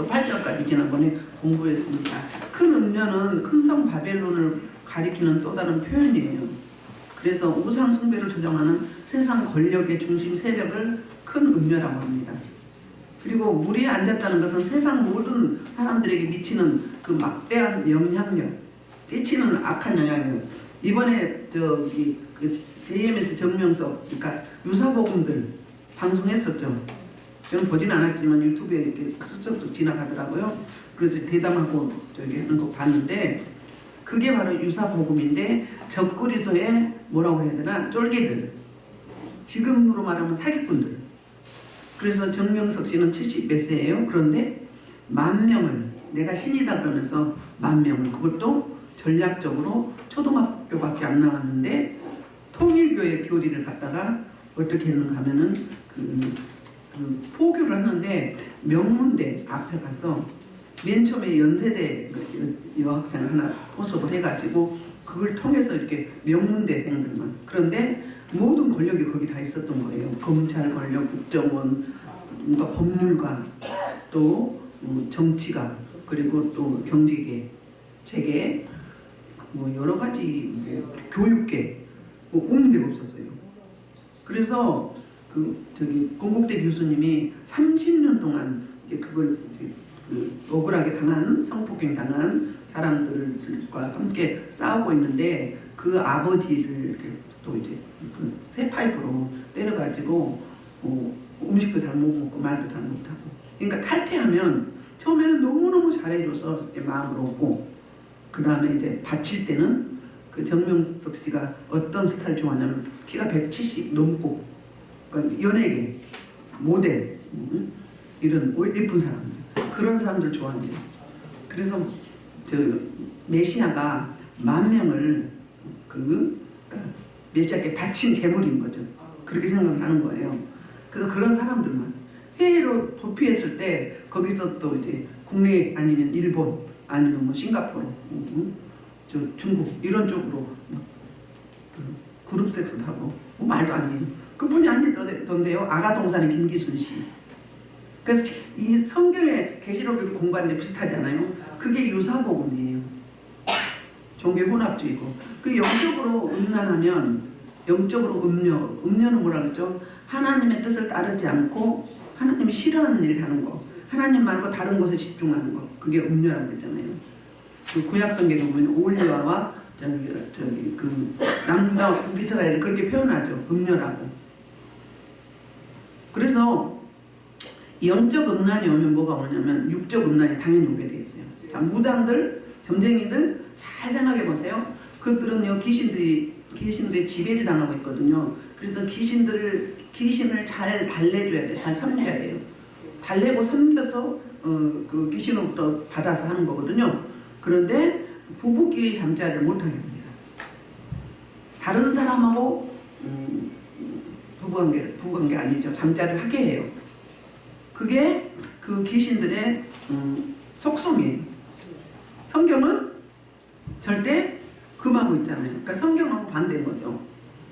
1절부터 8절까지 지난번에 공부했습니다. 큰 음녀는 큰 성 바벨론을 가리키는 또 다른 표현이에요. 그래서 우상 숭배를 조장하는 세상 권력의 중심 세력을 큰 음녀라고 합니다. 그리고 물에 앉았다는 것은 세상 모든 사람들에게 미치는 그 막대한 영향력, 끼치는 악한 영향력. 이번에 저기 그 JMS 정명석, 그러니까 유사복음들 방송했었죠. 저는 보진 않았지만 유튜브에 이렇게 스쳐 지나가더라고요. 그래서 대담하고 저기 하는 거 봤는데, 그게 바로 유사복음인데 적그리스도의 뭐라고 해야 되나, 쫄개들, 지금으로 말하면 사기꾼들. 그래서 정명석 씨는 70몇 세예요. 그런데 10,000명을, 내가 신이다 그러면서 10,000명을, 그것도 전략적으로 초등학교밖에 안 나왔는데 통일교회 교리를 갖다가 어떻게 했는가 하면은 그 포교를 하는데 명문대 앞에 가서 맨 처음에 연세대 여학생을 하나 포섭을 해가지고 그걸 통해서 이렇게 명문대생들만, 그런데 모든 권력이 거기 다 있었던 거예요. 검찰 권력, 국정원, 뭔가 법률가, 또 정치가, 그리고 또 경제계, 재계, 뭐 여러 가지, 교육계, 뭐 없는 데가 없었어요. 그래서 그 저기 건국대 교수님이 30년 동안 이제 그걸 이제 그 억울하게 당한, 성폭행 당한 사람들과 함께 싸우고 있는데, 그 아버지를 또 이제 그 새 파이프로 때려가지고 음식도 잘 못 먹고 말도 잘 못하고, 그러니까 탈퇴하면 처음에는 너무너무 잘해줘서 마음을 얻고, 그 다음에 이제 바칠 때는 그 정명석 씨가 어떤 스타일 좋아하냐면 키가 170 넘고, 그러니까 연예계, 모델, 이런 예쁜 사람들, 그런 사람들 좋아한대요. 그래서 저 메시아가 10,000명을 그러니까 메시아께 바친 재물인 거죠. 그렇게 생각을 하는 거예요. 그래서 그런 사람들만 해외로 도피했을 때 거기서 또 이제 국내 아니면 일본 아니면 뭐 싱가포르, 저 중국 이런 쪽으로 그룹 섹스도 하고, 뭐 말도 안 해요. 그분이 아니던데요. 아가동산의 김기순 씨. 그래서 이 성경의 계시록을 공부하는데 비슷하잖아요. 그게 유사복음이에요. 종교 혼합주의고, 그 영적으로 음란하면, 영적으로 음녀는 뭐라 그러죠? 하나님의 뜻을 따르지 않고 하나님이 싫어하는 일을 하는 거, 하나님 말고 다른 것에 집중하는 거, 그게 음녀라고 그랬잖아요. 그 구약성경에 보면 올리와와 저기 그 남유다와 북이스라엘을 그렇게 표현하죠. 음녀라고. 그래서 영적 음란이 오면 뭐가 오냐면 육적 음란이 당연히 오게 돼 있어요. 자, 무당들, 점쟁이들 잘 생각해 보세요. 그들은요 귀신들의 지배를 당하고 있거든요. 그래서 귀신을 잘 달래줘야 돼, 잘 섬겨야 돼요. 달래고 섬겨서 그 귀신으로부터 받아서 하는 거거든요. 그런데 부부끼리 잠자리를 못하게 합니다. 다른 사람하고 부부관계 아니죠. 잠자리를 하게 해요. 그게 그 귀신들의 속성이에요. 성경은 절대 금하고 있잖아요. 그러니까 성경하고 반대인 거죠.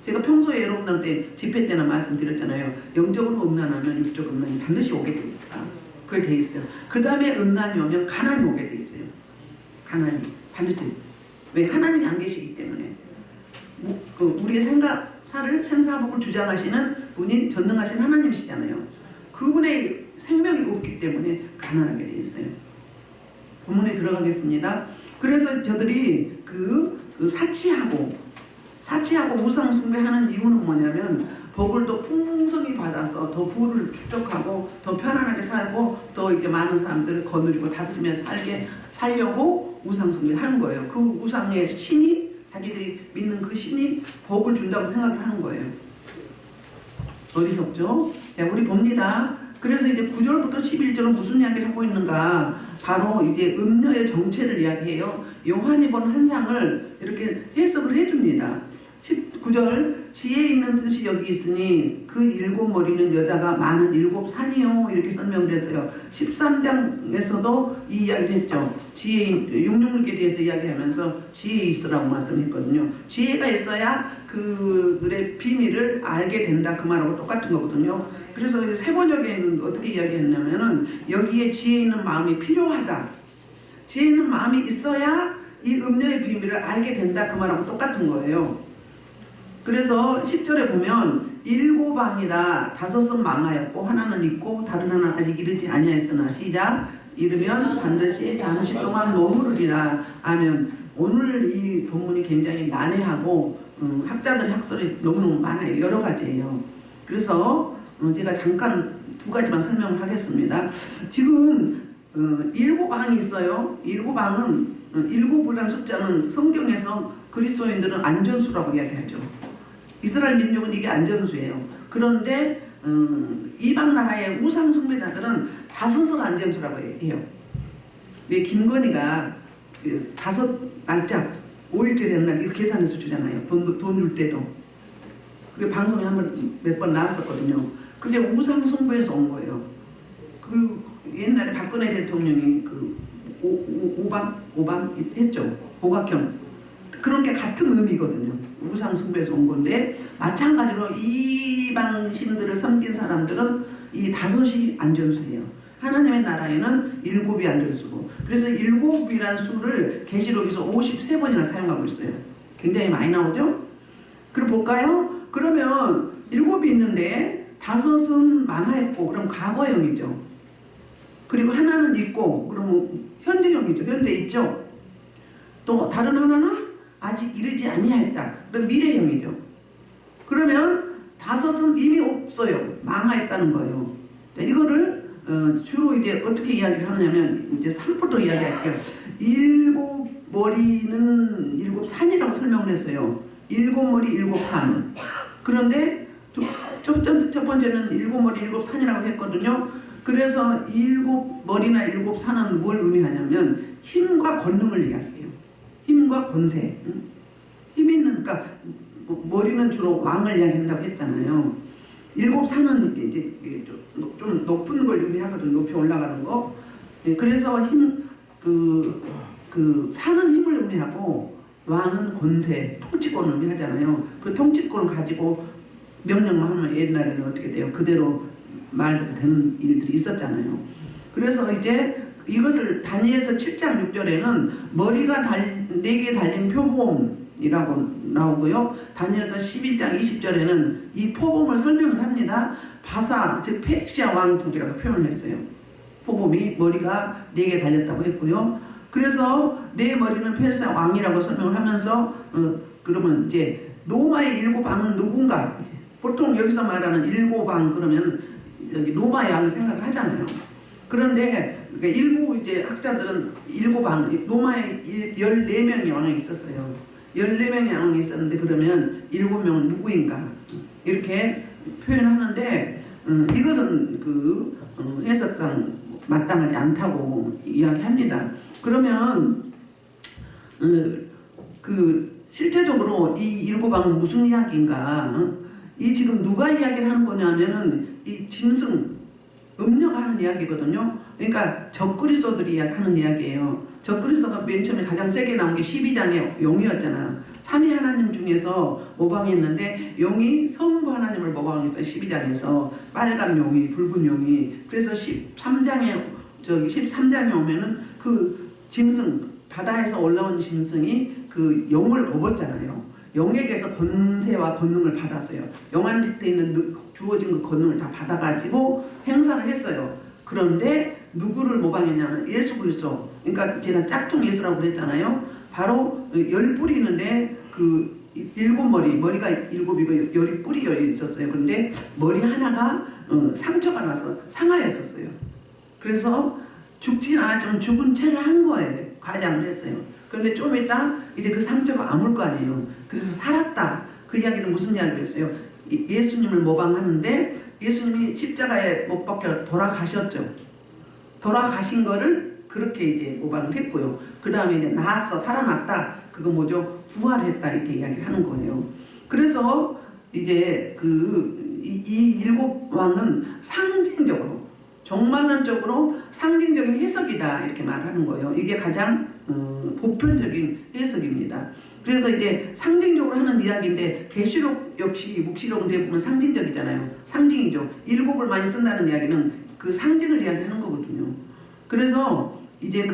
제가 평소에 여러분들한테 집회 때나 말씀드렸잖아요. 영적으로 음란하면 육적 음란이 반드시 오게 됩니다. 그게 돼 있어요. 그 다음에 음란이 오면 가난이 오게 돼 있어요. 가난이 반드시. 왜? 하나님이 안 계시기 때문에. 우리의 생사복을 주장하시는 분이 전능하신 하나님이시잖아요. 그분의 생명이 없기 때문에 가난하게 돼 있어요. 본문에 들어가겠습니다. 그래서 저들이 사치하고 우상 숭배하는 이유는 뭐냐면, 복을 더 풍성히 받아서 더 부를 축적하고 더 편안하게 살고 더 이렇게 많은 사람들을 거느리고 다스리며 살려고 우상 숭배를 하는 거예요. 그 우상의 신이, 자기들이 믿는 그 신이 복을 준다고 생각을 하는 거예요. 어리석죠? 자, 우리 봅니다. 그래서 이제 9절부터 11절은 무슨 이야기를 하고 있는가? 바로 이제 음녀의 정체를 이야기해요. 요한이 본 환상을 이렇게 해석을 해줍니다. 19절, 지혜 있는 뜻이 여기 있으니 그 7 머리는 여자가 많은 7 산이요, 이렇게 설명을 했어요. 13장에서도 이 이야기를 했죠. 지혜, 666에 대해서 이야기하면서 지혜 있으라고 말씀했거든요. 지혜가 있어야 그들의 비밀을 알게 된다, 그 말하고 똑같은 거거든요. 그래서 이제 세번역에는 어떻게 이야기했냐면은 여기에 지혜 있는 마음이 필요하다. 지혜 있는 마음이 있어야 이 음녀의 비밀을 알게 된다. 그 말하고 똑같은 거예요. 그래서 10절에 보면 7왕이라 5은 망하였고 하나는 있고 다른 하나는 아직 이르지 아니하였으나 시작 이르면 반드시 잠시 동안 머무르리라. 아멘. 오늘 이 본문이 굉장히 난해하고 학자들의 학설이 너무너무 많아요. 여러 가지예요. 그래서 제가 잠깐 2가지만 설명을 하겠습니다. 지금 7왕이 있어요. 7왕은 7이라는 숫자는 성경에서 그리스도인들은 안전수라고 이야기하죠. 이스라엘 민족은 이게 안전수예요. 그런데 이방 나라의 우상 숭배자들은 5은 안전수라고 해요. 왜 김건희가 5날짜 5일째 되는 날 이렇게 계산해서 주잖아요. 돈 줄 때도. 그게 방송에 몇 번 나왔었거든요. 그게 우상 숭배에서 온 거예요. 그 옛날에 박근혜 대통령이 그 오밤 했죠. 오각형. 그런 게 같은 의미거든요. 우상 숭배에서 온 건데 마찬가지로 이방 신들을 섬긴 사람들은 이 5이 안전수예요. 하나님의 나라에는 7이 안전수고 그래서 7이란 수를 계시록에서 53번이나 사용하고 있어요. 굉장히 많이 나오죠? 그럼 볼까요? 그러면 7이 있는데 5은 망하였고 그럼 과거형이죠. 그리고 하나는 있고 그러면 현재형이죠. 현재 있죠. 또 다른 하나는 아직 이르지 아니하였다. 그럼 미래형이죠. 그러면 5은 이미 없어요. 망하였다는 거예요. 이거를 주로 이제 어떻게 이야기를 하느냐면 이제 3부터 이야기할게요. 7머리는 7산이라고 설명을 했어요. 7머리 7산. 그런데 첫 번째는 7머리 7산이라고 했거든요. 그래서 7머리나 7산은 뭘 의미하냐면 힘과 권능을 이야기해요. 힘과 권세. 힘 있는, 그러니까 머리는 주로 왕을 이야기한다고 했잖아요. 7산은 이제 좀 높은 걸 의미하거든요. 높이 올라가는 거. 그래서 산은 힘을 의미하고 왕은 권세, 통치권을 의미하잖아요. 그 통치권을 가지고 명령만 하면 옛날에는 어떻게 돼요? 그대로 말대로 되는 일들이 있었잖아요. 그래서 이제 이것을 다니엘서 7장 6절에는 머리가 4개 달린 표범이라고 나오고요. 다니엘서 11장 20절에는 이 표범을 설명을 합니다. 바사, 즉 페르시아 왕국이라고 표현을 했어요. 표범이 머리가 4개 달렸다고 했고요. 그래서 내 머리는 페르시아 왕이라고 설명을 하면서 그러면 이제 로마의 7왕은 누군가? 이제 보통 여기서 말하는 7왕 그러면 여기 로마의 왕을 생각을 하잖아요. 그런데 일부 이제 학자들은 7왕, 로마에 14명의 왕이 있었어요. 14명의 왕이 있었는데 그러면 7명은 누구인가? 이렇게 표현하는데 이것은 해석상 마땅하지 않다고 이야기합니다. 그러면 실제적으로 이 7왕은 무슨 이야기인가? 이 지금 누가 이야기를 하는 거냐면은 이 짐승 음녀가 하는 이야기거든요. 그러니까 적그리스도들이 하는 이야기예요. 적그리스도가 맨 처음에 가장 세게 나온 게 12장의 용이었잖아. 삼위 하나님 중에서 모방했는데 용이 성부 하나님을 모방했어요. 12장에서 빨간 용이, 붉은 용이. 그래서 13장에 오면은 그 짐승 바다에서 올라온 짐승이 그 용을 업었잖아요. 용에게서 권세와 권능을 받았어요. 영안밑에 있는 주어진 그 권능을 다 받아가지고 행사를 했어요. 그런데 누구를 모방했냐면 예수 그리스도. 그러니까 제가 짝퉁 예수라고 그랬잖아요. 바로 10뿔이 있는데 그 7머리, 머리가 7이고 10뿔이 열려 있었어요. 그런데 머리 하나가 상처가 나서 상하였었어요. 그래서 죽진 않았지만 죽은 채를 한 거예요. 과장을 했어요. 그런데 좀 이따 이제 그 상처가 아물 거 아니에요. 그래서 살았다. 그 이야기는 무슨 이야기를 했어요? 예수님을 모방하는데 예수님이 십자가에 못 박혀 돌아가셨죠. 돌아가신 거를 그렇게 이제 모방을 했고요. 그 다음에 이제 나았어, 살아났다. 그거 뭐죠? 부활했다. 이렇게 이야기를 하는 거예요. 그래서 이제 이 7왕은 상징적으로 종말론적으로 상징적인 해석이다 이렇게 말하는 거예요. 이게 가장 보편적인 해석입니다. 그래서 이제 상징적으로 하는 이야기인데 계시록 역시 묵시록은 대부분 상징적이잖아요. 상징이죠. 일곱을 많이 쓴다는 이야기는 그 상징을 이야기하는 거거든요. 그래서 이제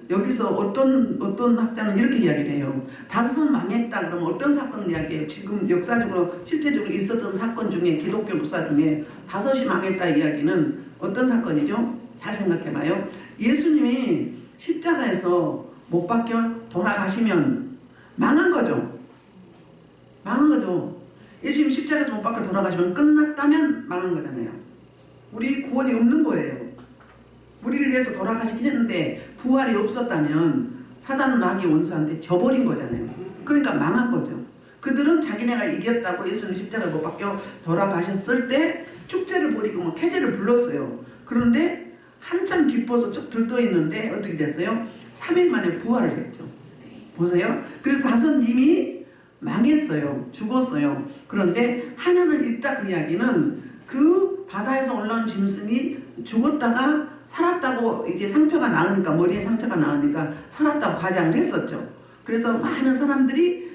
여기서 어떤 학자는 이렇게 이야기를 해요. 다섯은 망했다 그러면 어떤 사건을 이야기해요? 지금 역사적으로 실제적으로 있었던 사건 중에 기독교 역사 중에 다섯이 망했다 이야기는 어떤 사건이죠? 잘 생각해봐요. 예수님이 십자가에서 못 박혀 돌아가시면 망한 거죠. 망한 거죠. 예수님 십자가에서 못 박혀 돌아가시면 끝났다면 망한 거잖아요. 우리 구원이 없는 거예요. 우리를 위해서 돌아가시긴 했는데 부활이 없었다면 사단은 마귀 원수한테 져버린 거잖아요. 그러니까 망한 거죠. 그들은 자기네가 이겼다고 예수님 십자가에 못 박혀 돌아가셨을 때 축제를 벌이고 뭐 캐제를 불렀어요. 그런데 한참 기뻐서 쭉 들떠있는데 어떻게 됐어요? 3일 만에 부활을 했죠. 보세요. 그래서 다섯 이미 망했어요. 죽었어요. 그런데 하나는 있다 그 이야기는 그 바다에서 올라온 짐승이 죽었다가 살았다고 이제 상처가 나으니까 머리에 상처가 나으니까 살았다고 가장을 했었죠. 그래서 많은 사람들이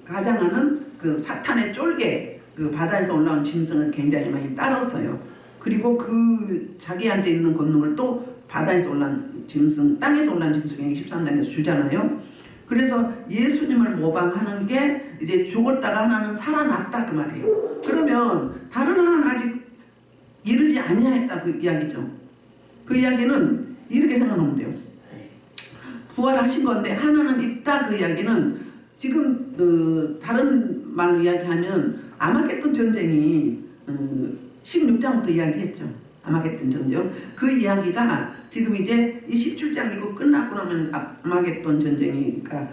가장하는 그 사탄의 쫄개 그 바다에서 올라온 짐승을 굉장히 많이 따랐어요. 그리고 그 자기한테 있는 권능을 또 바다에서 올라온 짐승, 땅에서 올라온 짐승에게 13장에서 주잖아요. 그래서 예수님을 모방하는 게 이제 죽었다가 하나는 살아났다 그 말이에요. 그러면 다른 하나는 아직 이르지 아니하였다 그 이야기죠. 그 이야기는 이렇게 생각하면 돼요. 부활하신 건데 하나는 있다 그 이야기는 지금 다른 말로 이야기하면 아마겟돈 전쟁이 16장부터 이야기했죠. 아마겟돈 전쟁. 그 이야기가 지금 이제 27장이고 끝났고 나면 아마겟돈 전쟁이 그러니까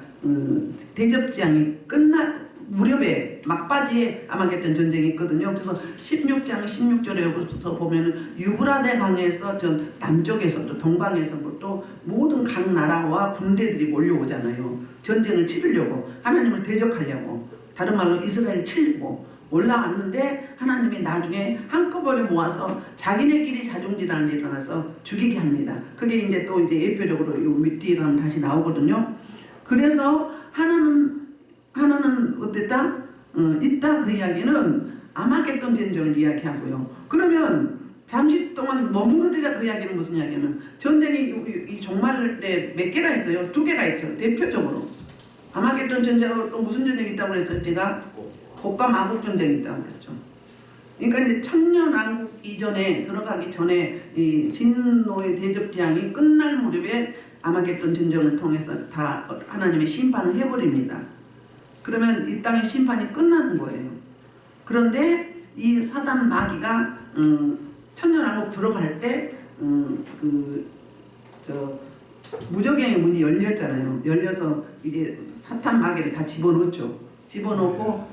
대접장이 끝날 무렵에 막바지에 아마겟돈 전쟁이 있거든요. 그래서 16장 16절에 여기서 보면 유브라데 강에서 전 남쪽에서 또 동방에서 또 모든 각 나라와 군대들이 몰려오잖아요. 전쟁을 치르려고 하나님을 대적하려고 다른 말로 이스라엘을 치려고 올라왔는데 하나님이 나중에 한꺼번에 모아서 자기네끼리 자중질환이 일어나서 죽이게 합니다. 그게 이제 또 이제 예표적으로 요 밑뒤에 가면 다시 나오거든요. 그래서 하나는 어땠다? 있다 그 이야기는 아마겟돈 전쟁을 이야기하고요. 그러면 잠시 동안 머무르리라 그 이야기는 무슨 이야기냐면 전쟁이 이 종말에 몇 개가 있어요? 2개가 있죠. 대표적으로 아마겟돈 전쟁으로 또 무슨 전쟁이 있다고 그랬어요? 제가 곡과 마곡 전쟁이 있다고 그랬죠. 그러니까 이제 천년왕국 이전에 들어가기 전에 이 진노의 대접장이 끝날 무렵에 아마겟돈 전쟁을 통해서 다 하나님의 심판을 해버립니다. 그러면 이 땅의 심판이 끝나는 거예요. 그런데 이 사단 마귀가 천년왕국 들어갈 때 무저갱의 문이 열렸잖아요. 열려서 이제 사탄 마귀를 다 집어넣었죠. 집어넣고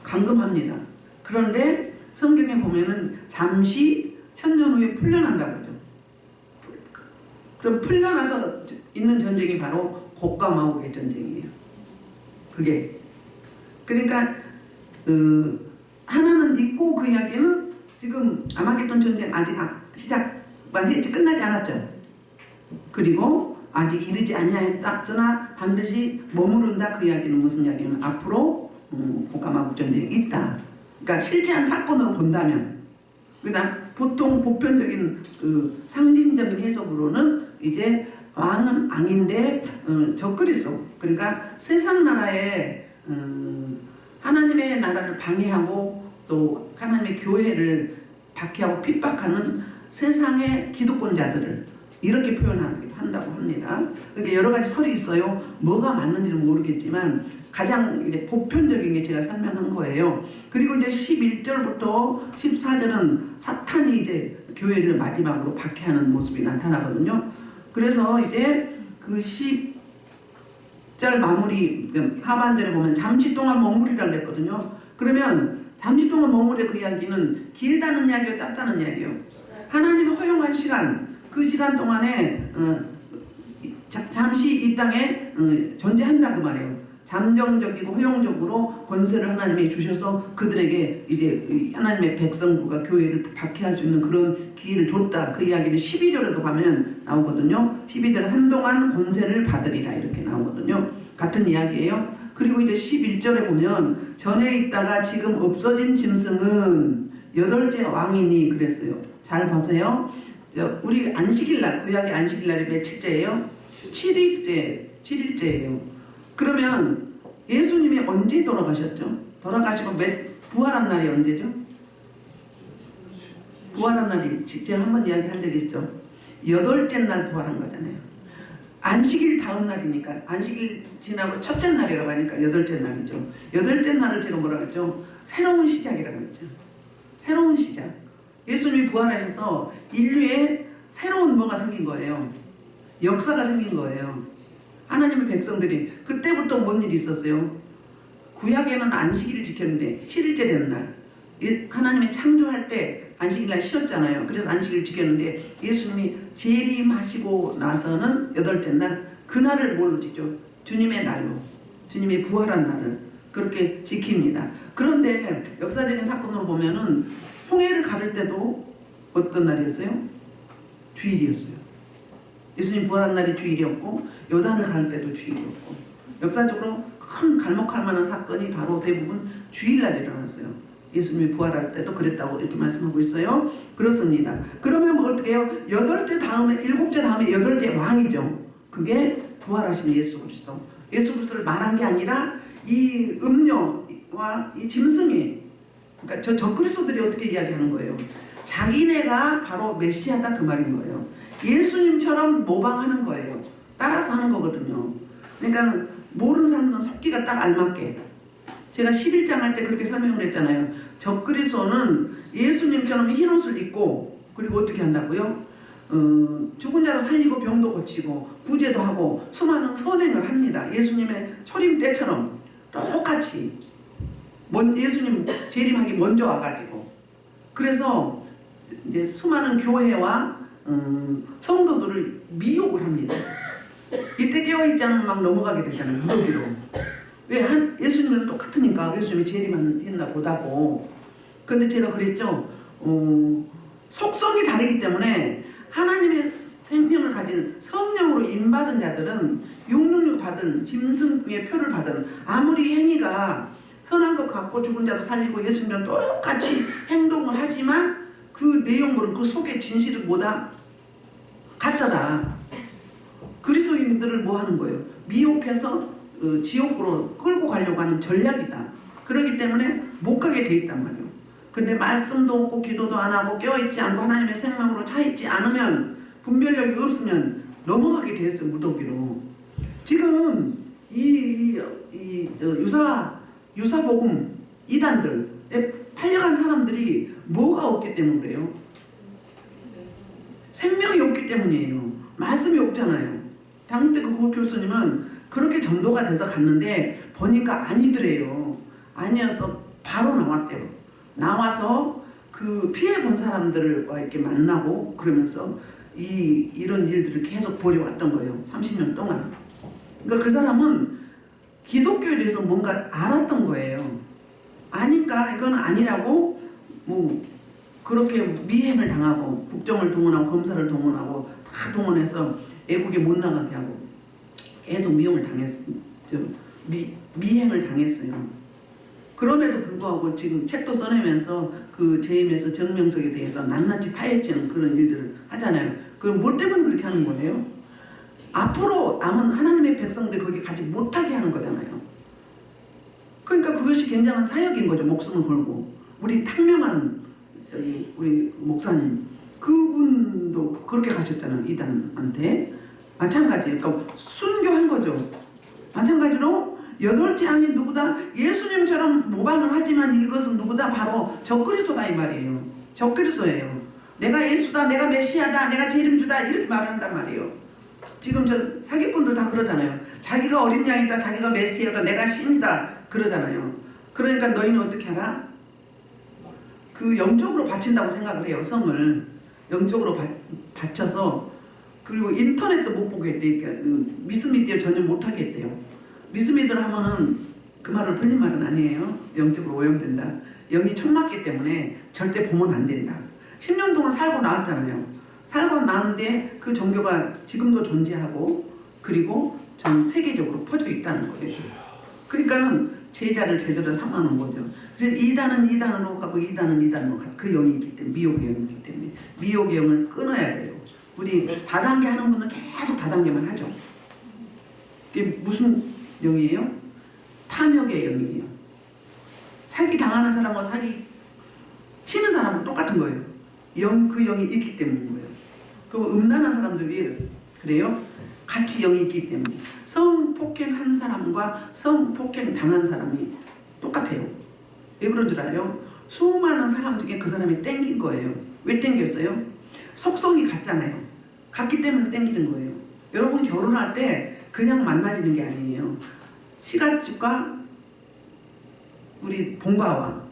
감금합니다. 그런데 성경에 보면은 잠시 천년 후에 풀려난다고 하죠. 그럼 풀려나서 있는 전쟁이 바로 곡과 마곡의 전쟁이에요. 그게 그러니까 하나는 있고 그 이야기는 지금 아마겟돈 전쟁 아직 시작만 했지 끝나지 않았죠. 그리고 아직 이르지 아니하였으나 반드시 머무른다 그 이야기는 무슨 이야기는 앞으로 곡과 마곡 전쟁이 있다. 그러니까 실제한 사건으로 본다면 그다음 보통 보편적인 상징적인 해석으로는 이제 왕은 왕인데 적그리스도 그러니까 세상 나라에 하나님의 나라를 방해하고 또 하나님의 교회를 박해하고 핍박하는 세상의 기득권자들을 이렇게 표현하기도 한다고 합니다. 그러니까 여러 가지 설이 있어요. 뭐가 맞는지는 모르겠지만 가장 이제 보편적인 게 제가 설명한 거예요. 그리고 이제 11절부터 14절은 사탄이 이제 교회를 마지막으로 박해하는 모습이 나타나거든요. 그래서 이제 그 10절 마무리 하반절에 보면 잠시 동안 머무리라고 했거든요. 그러면 잠시 동안 머무려 그 이야기는 길다는 이야기요, 짧다는 이야기요. 하나님이 허용한 시간, 그 시간 동안에 잠시 이 땅에 존재한다 그 말이에요. 잠정적이고 허용적으로 권세를 하나님이 주셔서 그들에게 이제 하나님의 백성부가 교회를 박해할 수 있는 그런 기회를 줬다. 그 이야기를 12절에도 가면 나오거든요. 12절 한동안 권세를 받으리라 이렇게 나오거든요. 같은 이야기예요. 그리고 이제 11절에 보면 전에 있다가 지금 없어진 짐승은 8째 왕이니 그랬어요. 잘 보세요. 우리 안식일날, 구약의 안식일날이 며칠째예요? 7일째예요. 그러면 예수님이 언제 돌아가셨죠? 돌아가시고 부활한 날이 언제죠? 부활한 날이 제가 한번 이야기한 적이 있죠. 8째 날 부활한 거잖아요. 안식일 다음 날이니까 안식일 지나고 첫째 날이라고 하니까 8째 날이죠. 8째 날을 제가 뭐라고 했죠? 새로운 시작이라고 했죠. 새로운 시작. 예수님이 부활하셔서 인류에 새로운 뭐가 생긴 거예요. 역사가 생긴 거예요. 하나님의 백성들이 그때부터 뭔 일이 있었어요? 구약에는 안식일을 지켰는데 7일째 되는 날 하나님이 창조할 때 안식일날 쉬었잖아요. 그래서 안식일을 지켰는데 예수님이 재림하시고 나서는 8째 날 그날을 뭘로 지죠? 주님의 날로, 주님이 부활한 날을 그렇게 지킵니다. 그런데 역사적인 사건으로 보면은 홍해를 가를 때도 어떤 날이었어요? 주일이었어요. 예수님 부활한 날이 주일이었고 요단을 가를 때도 주일이었고 역사적으로 큰 갈목할 만한 사건이 바로 대부분 주일날 일어났어요. 예수님이 부활할 때도 그랬다고 이렇게 말씀하고 있어요. 그렇습니다. 그러면 뭐 어떻게 해요? 8째 다음에 7째 다음에 8째 왕이죠. 그게 부활하신 예수 그리스도. 예수 그리스도를 말한 게 아니라 이 음녀와 이 짐승이 그러니까 저 적그리스도들이 어떻게 이야기하는 거예요? 자기네가 바로 메시아다 그 말인 거예요. 예수님처럼 모방하는 거예요. 따라서 하는 거거든요. 그러니까 모르는 사람들은 속기가 딱 알맞게 제가 11장 할 때 그렇게 설명을 했잖아요. 적그리스도는 예수님처럼 흰옷을 입고 그리고 어떻게 한다고요? 죽은 자로 살리고 병도 고치고 구제도 하고 수많은 선행을 합니다. 예수님의 초림 때처럼 똑같이 예수님 재림하기 먼저 와가지고 그래서 이제 수많은 교회와 성도들을 미혹을 합니다. 이때 깨어있지 않으면 막 넘어가게 되잖아요. 무더기로. 왜? 예수님은 똑같으니까 예수님이 재림했나 보다고. 근데 제가 그랬죠. 속성이 다르기 때문에 하나님의 생명을 가진 성령으로 인받은 자들은 666 받은 짐승의 표를 받은 아무리 행위가 선한 것 같고 죽은 자도 살리고 예수님이랑 똑같이 행동을 하지만 그 내용물은 그 속에 진실을 뭐다? 가짜다. 그리스도인들을 뭐 하는 거예요? 미혹해서 지옥으로 끌고 가려고 하는 전략이다. 그렇기 때문에 못 가게 돼 있단 말이에요. 근데 말씀도 없고 기도도 안 하고 깨어있지 않고 하나님의 생명으로 차있지 않으면 분별력이 없으면 넘어가게 돼 있어요. 무더기로. 지금 유사복음 이단들에 팔려간 사람들이 뭐가 없기 때문에 그래요? 생명이 없기 때문이에요. 말씀이 없잖아요. 당대 그 교수님은 그렇게 전도가 돼서 갔는데 보니까 아니더래요. 아니어서 바로 나왔대요. 나와서 그 피해본 사람들과 이렇게 만나고 그러면서 이런 일들을 계속 벌여왔던 거예요. 30년 동안. 그러니까 그 사람은 기독교에 대해서 뭔가 알았던 거예요. 아니까 이건 아니라고 뭐 그렇게 미행을 당하고 국정을 동원하고 검사를 동원하고 다 동원해서 애국에 못 나가게 하고 계속 미행을 당했어요. 미행을 당했어요. 그럼에도 불구하고 지금 책도 써내면서 그 재임에서 정명석에 대해서 낱낱이 파헤치는 그런 일들을 하잖아요. 그럼 뭐 때문에 그렇게 하는 거예요? 앞으로 남은 하나님의 백성들 거기 가지 못하게 하는 거잖아요. 그러니까 그것이 굉장한 사역인 거죠. 목숨을 걸고. 우리 탕명한 우리 목사님 그분도 그렇게 가셨잖아요. 이단한테. 마찬가지예요. 그러니까 순교한 거죠. 마찬가지로 8째 왕이 누구다? 예수님처럼 모방을 하지만 이것은 누구다? 바로 적그리스도다 이 말이에요. 적그리스도예요. 내가 예수다, 내가 메시아다, 내가 재림주다 이렇게 말한단 말이에요. 지금 저 사기꾼들 다 그러잖아요. 자기가 어린 양이다, 자기가 메시아다, 내가 신이다 그러잖아요. 그러니까 너희는 어떻게 하라? 그 영적으로 바친다고 생각을 해요. 성을 영적으로 바쳐서 그리고 인터넷도 못 보게 했대요. 그러니까 미스미디어 전혀 못 하게 했대요. 미스미들 하면은 그 말은 틀린 말은 아니에요. 영적으로 오염된다. 영이 천맞기 때문에 절대 보면 안 된다. 10년 동안 살고 나왔잖아요. 살고 나왔는데 그 종교가 지금도 존재하고 그리고 전 세계적으로 퍼져 있다는 거예요. 그러니까는 제자를 제대로 삼아놓은 거죠. 그래서 2단은 2단으로 가고 2단은 2단으로 가고 그 영이 있기 때문에 미혹의 영이기 때문에 미혹의 영을 끊어야 돼요. 우리 다단계 하는 분은 계속 다단계만 하죠. 이게 무슨 영이에요? 탐욕의 영이에요. 사기 당하는 사람과 사기 치는 사람은 똑같은 거예요. 그 영이 있기 때문인 거예요. 그리고 음란한 사람들이 그래요. 같이 영이 있기 때문에 성폭행한 사람과 성폭행 당한 사람이 똑같아요. 왜 그런 줄 알아요? 수많은 사람 중에 그 사람이 땡긴 거예요. 왜 땡겼어요? 속성이 같잖아요. 같기 때문에 땡기는 거예요. 여러분 결혼할 때 그냥 만나지는 게 아니에요. 시갓집과 우리 본가와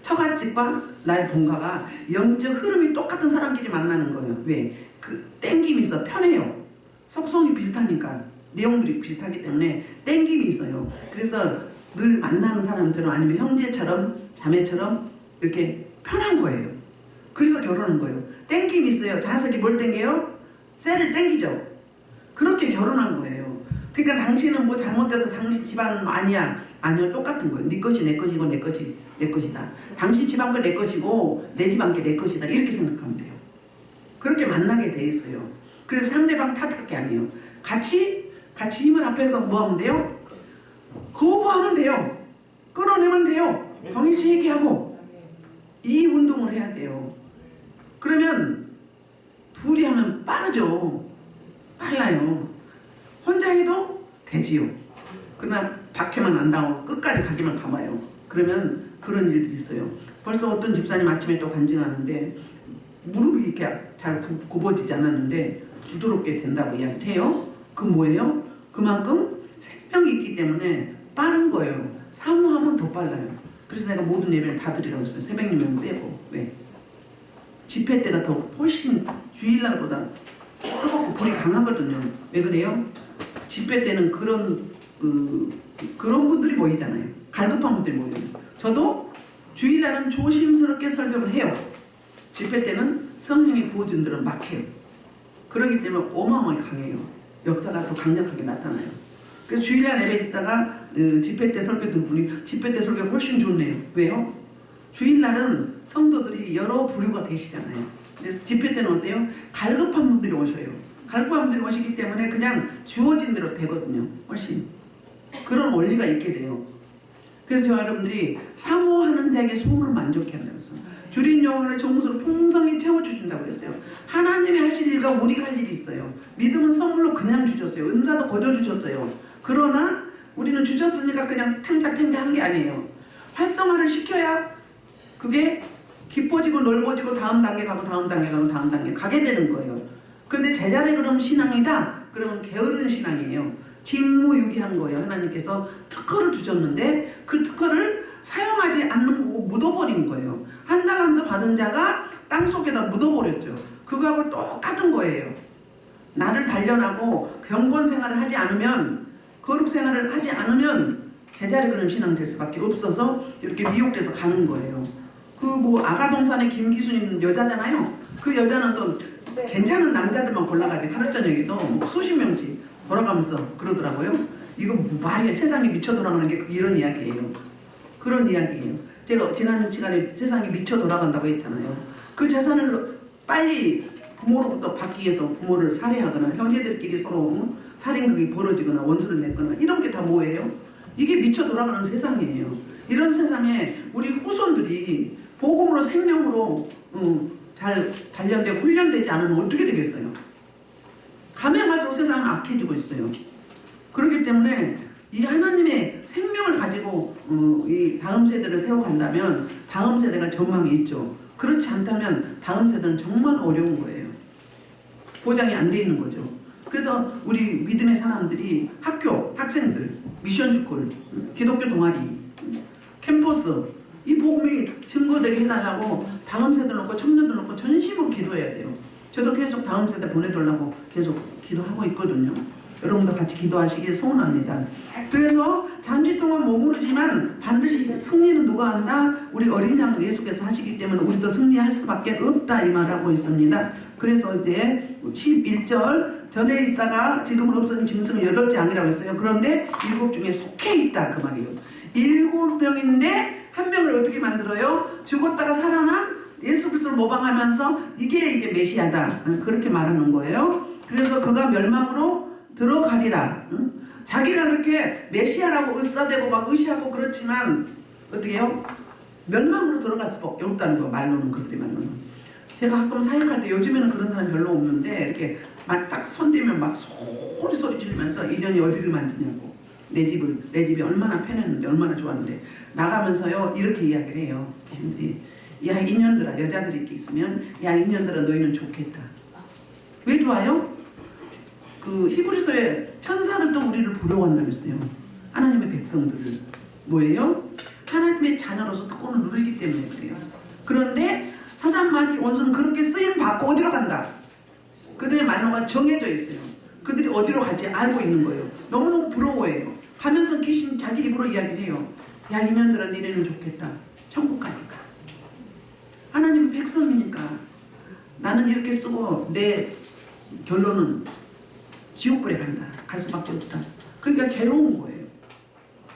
처갓집과 나의 본가가 영적 흐름이 똑같은 사람끼리 만나는 거예요. 왜? 그 땡김이 있어. 편해요. 속성이 비슷하니까 내용들이 비슷하기 때문에 땡김이 있어요. 그래서 늘 만나는 사람처럼 아니면 형제처럼 자매처럼 이렇게 편한 거예요. 그래서 결혼한 거예요. 땡김이 있어요. 자석이 뭘 땡겨요? 쇠를 땡기죠. 그렇게 결혼한 거예요. 그러니까 당신은 뭐 잘못돼서 당신 집안은 아니야. 아니요, 똑같은 거예요. 네 것이 내 것이고 내 것이 내 것이다. 당신 집안 거 내 것이고 내 집안 게 내 것이다. 이렇게 생각하면 돼요. 그렇게 만나게 돼 있어요. 그래서 상대방 탓할 게 아니에요. 같이 힘을 합해서 뭐 하면 돼요? 거부하면 돼요. 끌어내면 돼요. 동일시 얘기하고 이 운동을 해야 돼요. 그러면 둘이 하면 빠르죠. 빨라요. 혼자 해도 되지요. 그러나 박해만 안 당하고 끝까지 가기만 가봐요. 그러면 그런 일들이 있어요. 벌써 어떤 집사님 아침에 또 간증하는데 무릎이 이렇게 잘 굽어지지 않았는데 부드럽게 된다고 이야기해요. 그 뭐예요? 그만큼 생명이 있기 때문에 빠른 거예요. 사모하면 더 빨라요. 그래서 내가 모든 예배를 다 드리라고 했어요. 새벽 예배는 빼고. 왜? 집회 때가 더 훨씬 주일날보다 뜨겁고 불이 강하거든요. 왜 그래요? 집회 때는 그런 분들이 모이잖아요. 갈급한 분들이 모여요. 저도 주일날은 조심스럽게 설교를 해요. 집회 때는 성령의 보증들은 막 해요. 그렇기 때문에 어마어마하게 강해요. 역사가 더 강력하게 나타나요. 그래서 주일날 예배 있다가 집회 때 설교 듣는 분이 집회 때 설교가 훨씬 좋네요. 왜요? 주일날은 성도들이 여러 부류가 계시잖아요. 그래서 집회 때는 어때요? 갈급한 분들이 오셔요. 갈급한 분들이 오시기 때문에 그냥 주어진 대로 되거든요. 훨씬. 그런 원리가 있게 돼요. 그래서 저와 여러분들이 사모하는 자에게 소원을 만족케 한다고 했어요. 주린 영혼을 정무수로 풍성히 채워주신다고 그랬어요. 하나님이 하실 일과 우리가 할 일이 있어요. 믿음은 선물로 그냥 주셨어요. 은사도 거저 주셨어요. 그러나 우리는 주셨으니까 그냥 탱자탱자 한 게 아니에요. 활성화를 시켜야 그게 깊어지고 넓어지고 다음 단계 가고 다음 단계 가고 다음 단계 가게 되는 거예요. 그런데 제자의 그럼 신앙이다? 그러면 게으른 신앙이에요. 직무유기한 거예요. 하나님께서 특허를 주셨는데 그 특허를 사용하지 않는 거고 묻어버린 거예요. 한 달 한 달 받은 자가 땅속에다 묻어버렸죠. 그거하고 똑같은 거예요. 나를 단련하고 경건 생활을 하지 않으면 거룩 생활을 하지 않으면 제자리 그런 신앙 될 수밖에 없어서 이렇게 미혹돼서 가는 거예요. 그 뭐 아가동산의 김기순이는 여자잖아요. 그 여자는 또 괜찮은 남자들만 골라가지고 하루 저녁에도 수십 명씩 돌아가면서 그러더라고요. 이거 말이야. 세상이 미쳐 돌아가는 게 이런 이야기예요. 그런 이야기예요. 제가 지난 시간에 세상이 미쳐 돌아간다고 했잖아요. 그 재산을 빨리 부모로부터 받기 위해서 부모를 살해하거나 형제들끼리 서로 살인극이 벌어지거나 원수를 맺거나 이런 게 다 뭐예요? 이게 미쳐 돌아가는 세상이에요. 이런 세상에 우리 후손들이 복음으로 생명으로 잘 단련되고 훈련되지 않으면 어떻게 되겠어요? 가면 갈수록 세상은 악해지고 있어요. 그렇기 때문에 이 하나님의 생명을 가지고 이 다음 세대를 세워간다면 다음 세대가 전망이 있죠. 그렇지 않다면 다음 세대는 정말 어려운 거예요. 보장이 안 돼 있는 거죠. 그래서 우리 믿음의 사람들이 학교, 학생들, 미션스쿨, 기독교 동아리, 캠퍼스 이 복음이 증거되게 해달라고 다음 세대 놓고 청년들 놓고 전심으로 기도해야 돼요. 저도 계속 다음 세대 보내달라고 계속 기도하고 있거든요. 여러분도 같이 기도하시길 소원합니다. 그래서 잠시 동안 머무르지만 반드시 승리는 누가 한다? 우리 어린 양 예수께서 하시기 때문에 우리도 승리할 수밖에 없다 이 말하고 있습니다. 그래서 이제 11절 전에 있다가 지금은 없어진 짐승은 8째 양이라고 했어요. 그런데 7 중에 속해 있다 그 말이에요. 7명인데 한 명을 어떻게 만들어요? 죽었다가 살아난 예수 그리스도를 모방하면서 이게 메시아다 그렇게 말하는 거예요. 그래서 그가 멸망으로 들어가리라. 자기가 그렇게 메시아라고 의사되고 막 의시하고 그렇지만 어떻게 해요? 멸망으로 들어갈 수밖에 없다는 거 말로는 그들이 말로는. 제가 가끔 사역할 때 요즘에는 그런 사람 별로 없는데 이렇게 막 딱 손대면 막 소리 지르면서 인연이 어디를 만드냐고 내 집이 얼마나 편했는데 얼마나 좋았는데 나가면서요 이렇게 이야기를 해요. 야 인연들아 여자들이 이렇게 있으면 야 인연들아 너희는 좋겠다. 왜 좋아요? 그 히브리서에 천사들도 우리를 보러 간다면서요. 하나님의 백성들을 뭐예요? 하나님의 자녀로서 특권을 누리기 때문에 그래요. 그런데 사단 마귀 원수는 그렇게 쓰임 받고 어디로 간다? 그들의 만호가 정해져 있어요. 그들이 어디로 갈지 알고 있는 거예요. 너무너무 부러워해요. 가면서 귀신 자기 입으로 이야기를 해요. 야 인연들아 니네는 좋겠다. 천국 가니까. 하나님 백성이니까 나는 이렇게 쓰고 내 결론은 지옥불에 간다. 갈 수밖에 없다. 그러니까 괴로운 거예요.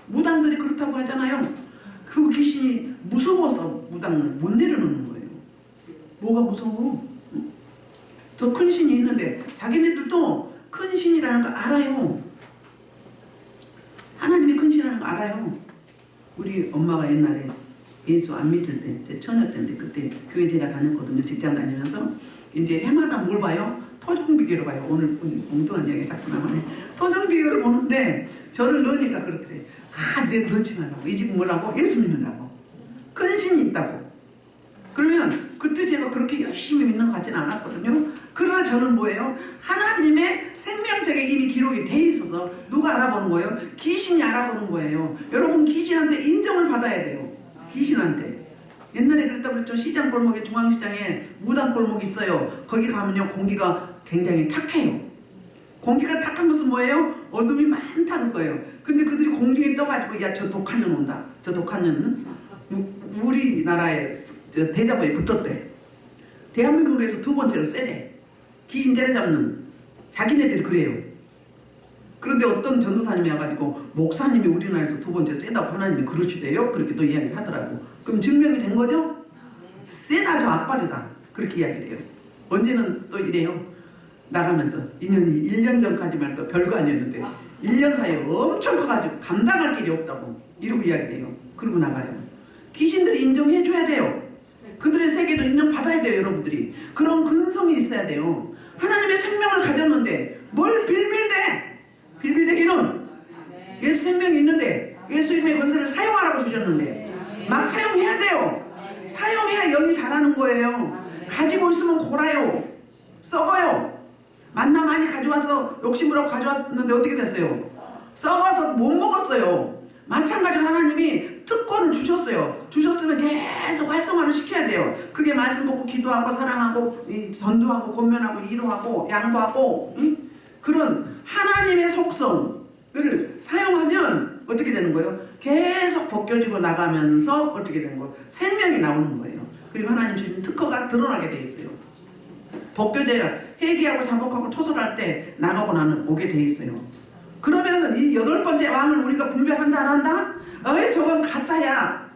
무당들이 그렇다고 하잖아요. 그 귀신이 무서워서 무당을 못 내려놓는 거예요. 뭐가 무서워? 더 큰 신이 있는데 자기네들도 큰 신이라는 걸 알아요. 하나님이 큰 신이라는 걸 알아요. 우리 엄마가 옛날에 예수 안 믿을 때 처녀 때인데 그때 교회 제가 다녔거든요. 직장 다니면서 이제 해마다 뭘 봐요? 토종비교를 봐요. 오늘 엉뚱한 이야기 자꾸 나오네. 토종비교를 보는데 저를 넣으니까 그렇더래. 내 넣지 말라고. 이 집 뭐라고? 예수 믿는다고. 큰 신이 있다고. 그러면 그때 제가 그렇게 열심히 믿는 것 같지는 않았거든요. 그러나 저는 뭐예요? 하나님의 생명책에 이미 기록이 돼 있어서 누가 알아보는 거예요? 귀신이 알아보는 거예요. 여러분 귀신한테 인정을 받아야 돼요. 귀신한테. 옛날에 그랬다고 그랬죠. 시장 골목에 중앙시장에 무당 골목이 있어요. 거기 가면요 공기가 굉장히 탁해요. 공기가 탁한 것은 뭐예요? 어둠이 많다는 거예요. 근데 그들이 공중에 떠가지고 야 저 독한 년 온다. 저 독한 년 우리나라에 대자보에 붙었대. 대한민국에서 2번째로 세대. 귀신 때려잡는 자기네들이 그래요. 그런데 어떤 전도사님이 와가지고 목사님이 우리나라에서 2번째로 세다고 하나님이 그러시대요. 그렇게 또 이야기를 하더라고. 그럼 증명이 된 거죠? 세다 저 악발이다. 그렇게 이야기를 해요. 언제는 또 이래요. 나가면서 인연이 1년 전까지만 해도 별거 아니었는데 1년 사이에 엄청 커가지고 감당할 길이 없다고 이러고 이야기를 해요. 그러고 나가요. 귀신들이 인정해줘야 돼요. 그들의 세계도 인정받아야 돼요. 여러분들이. 그런 근성이 있어야 돼요. 하나님의 생명을 가졌는데 뭘 빌빌대? 빌빌대기는 예수 생명이 있는데 예수님의 권세를 사용하라고 주셨는데 막 사용해야 돼요. 사용해야 영이 자라는 거예요. 가지고 있으면 골아요. 썩어요. 만나 많이 가져와서 욕심부라고 가져왔는데 어떻게 됐어요? 썩어서 못 먹었어요. 마찬가지로 하나님이 특권을 주셨어요. 주셨으면 계속 활성화를 시켜야 돼요. 그게 말씀 보고 기도하고 사랑하고 전도하고 권면하고 위로하고 양보하고 그런 하나님의 속성을 사용하면 어떻게 되는 거예요? 계속 벗겨지고 나가면서 어떻게 되는 거예요? 생명이 나오는 거예요. 그리고 하나님 주신 특허가 드러나게 돼 있어요. 벗겨져야 회개하고 자복하고 토설할 때 나가고 나면 오게 돼 있어요. 그러면은 이 8번째 왕을 우리가 분별한다 안 한다? 어이 저건 가짜야.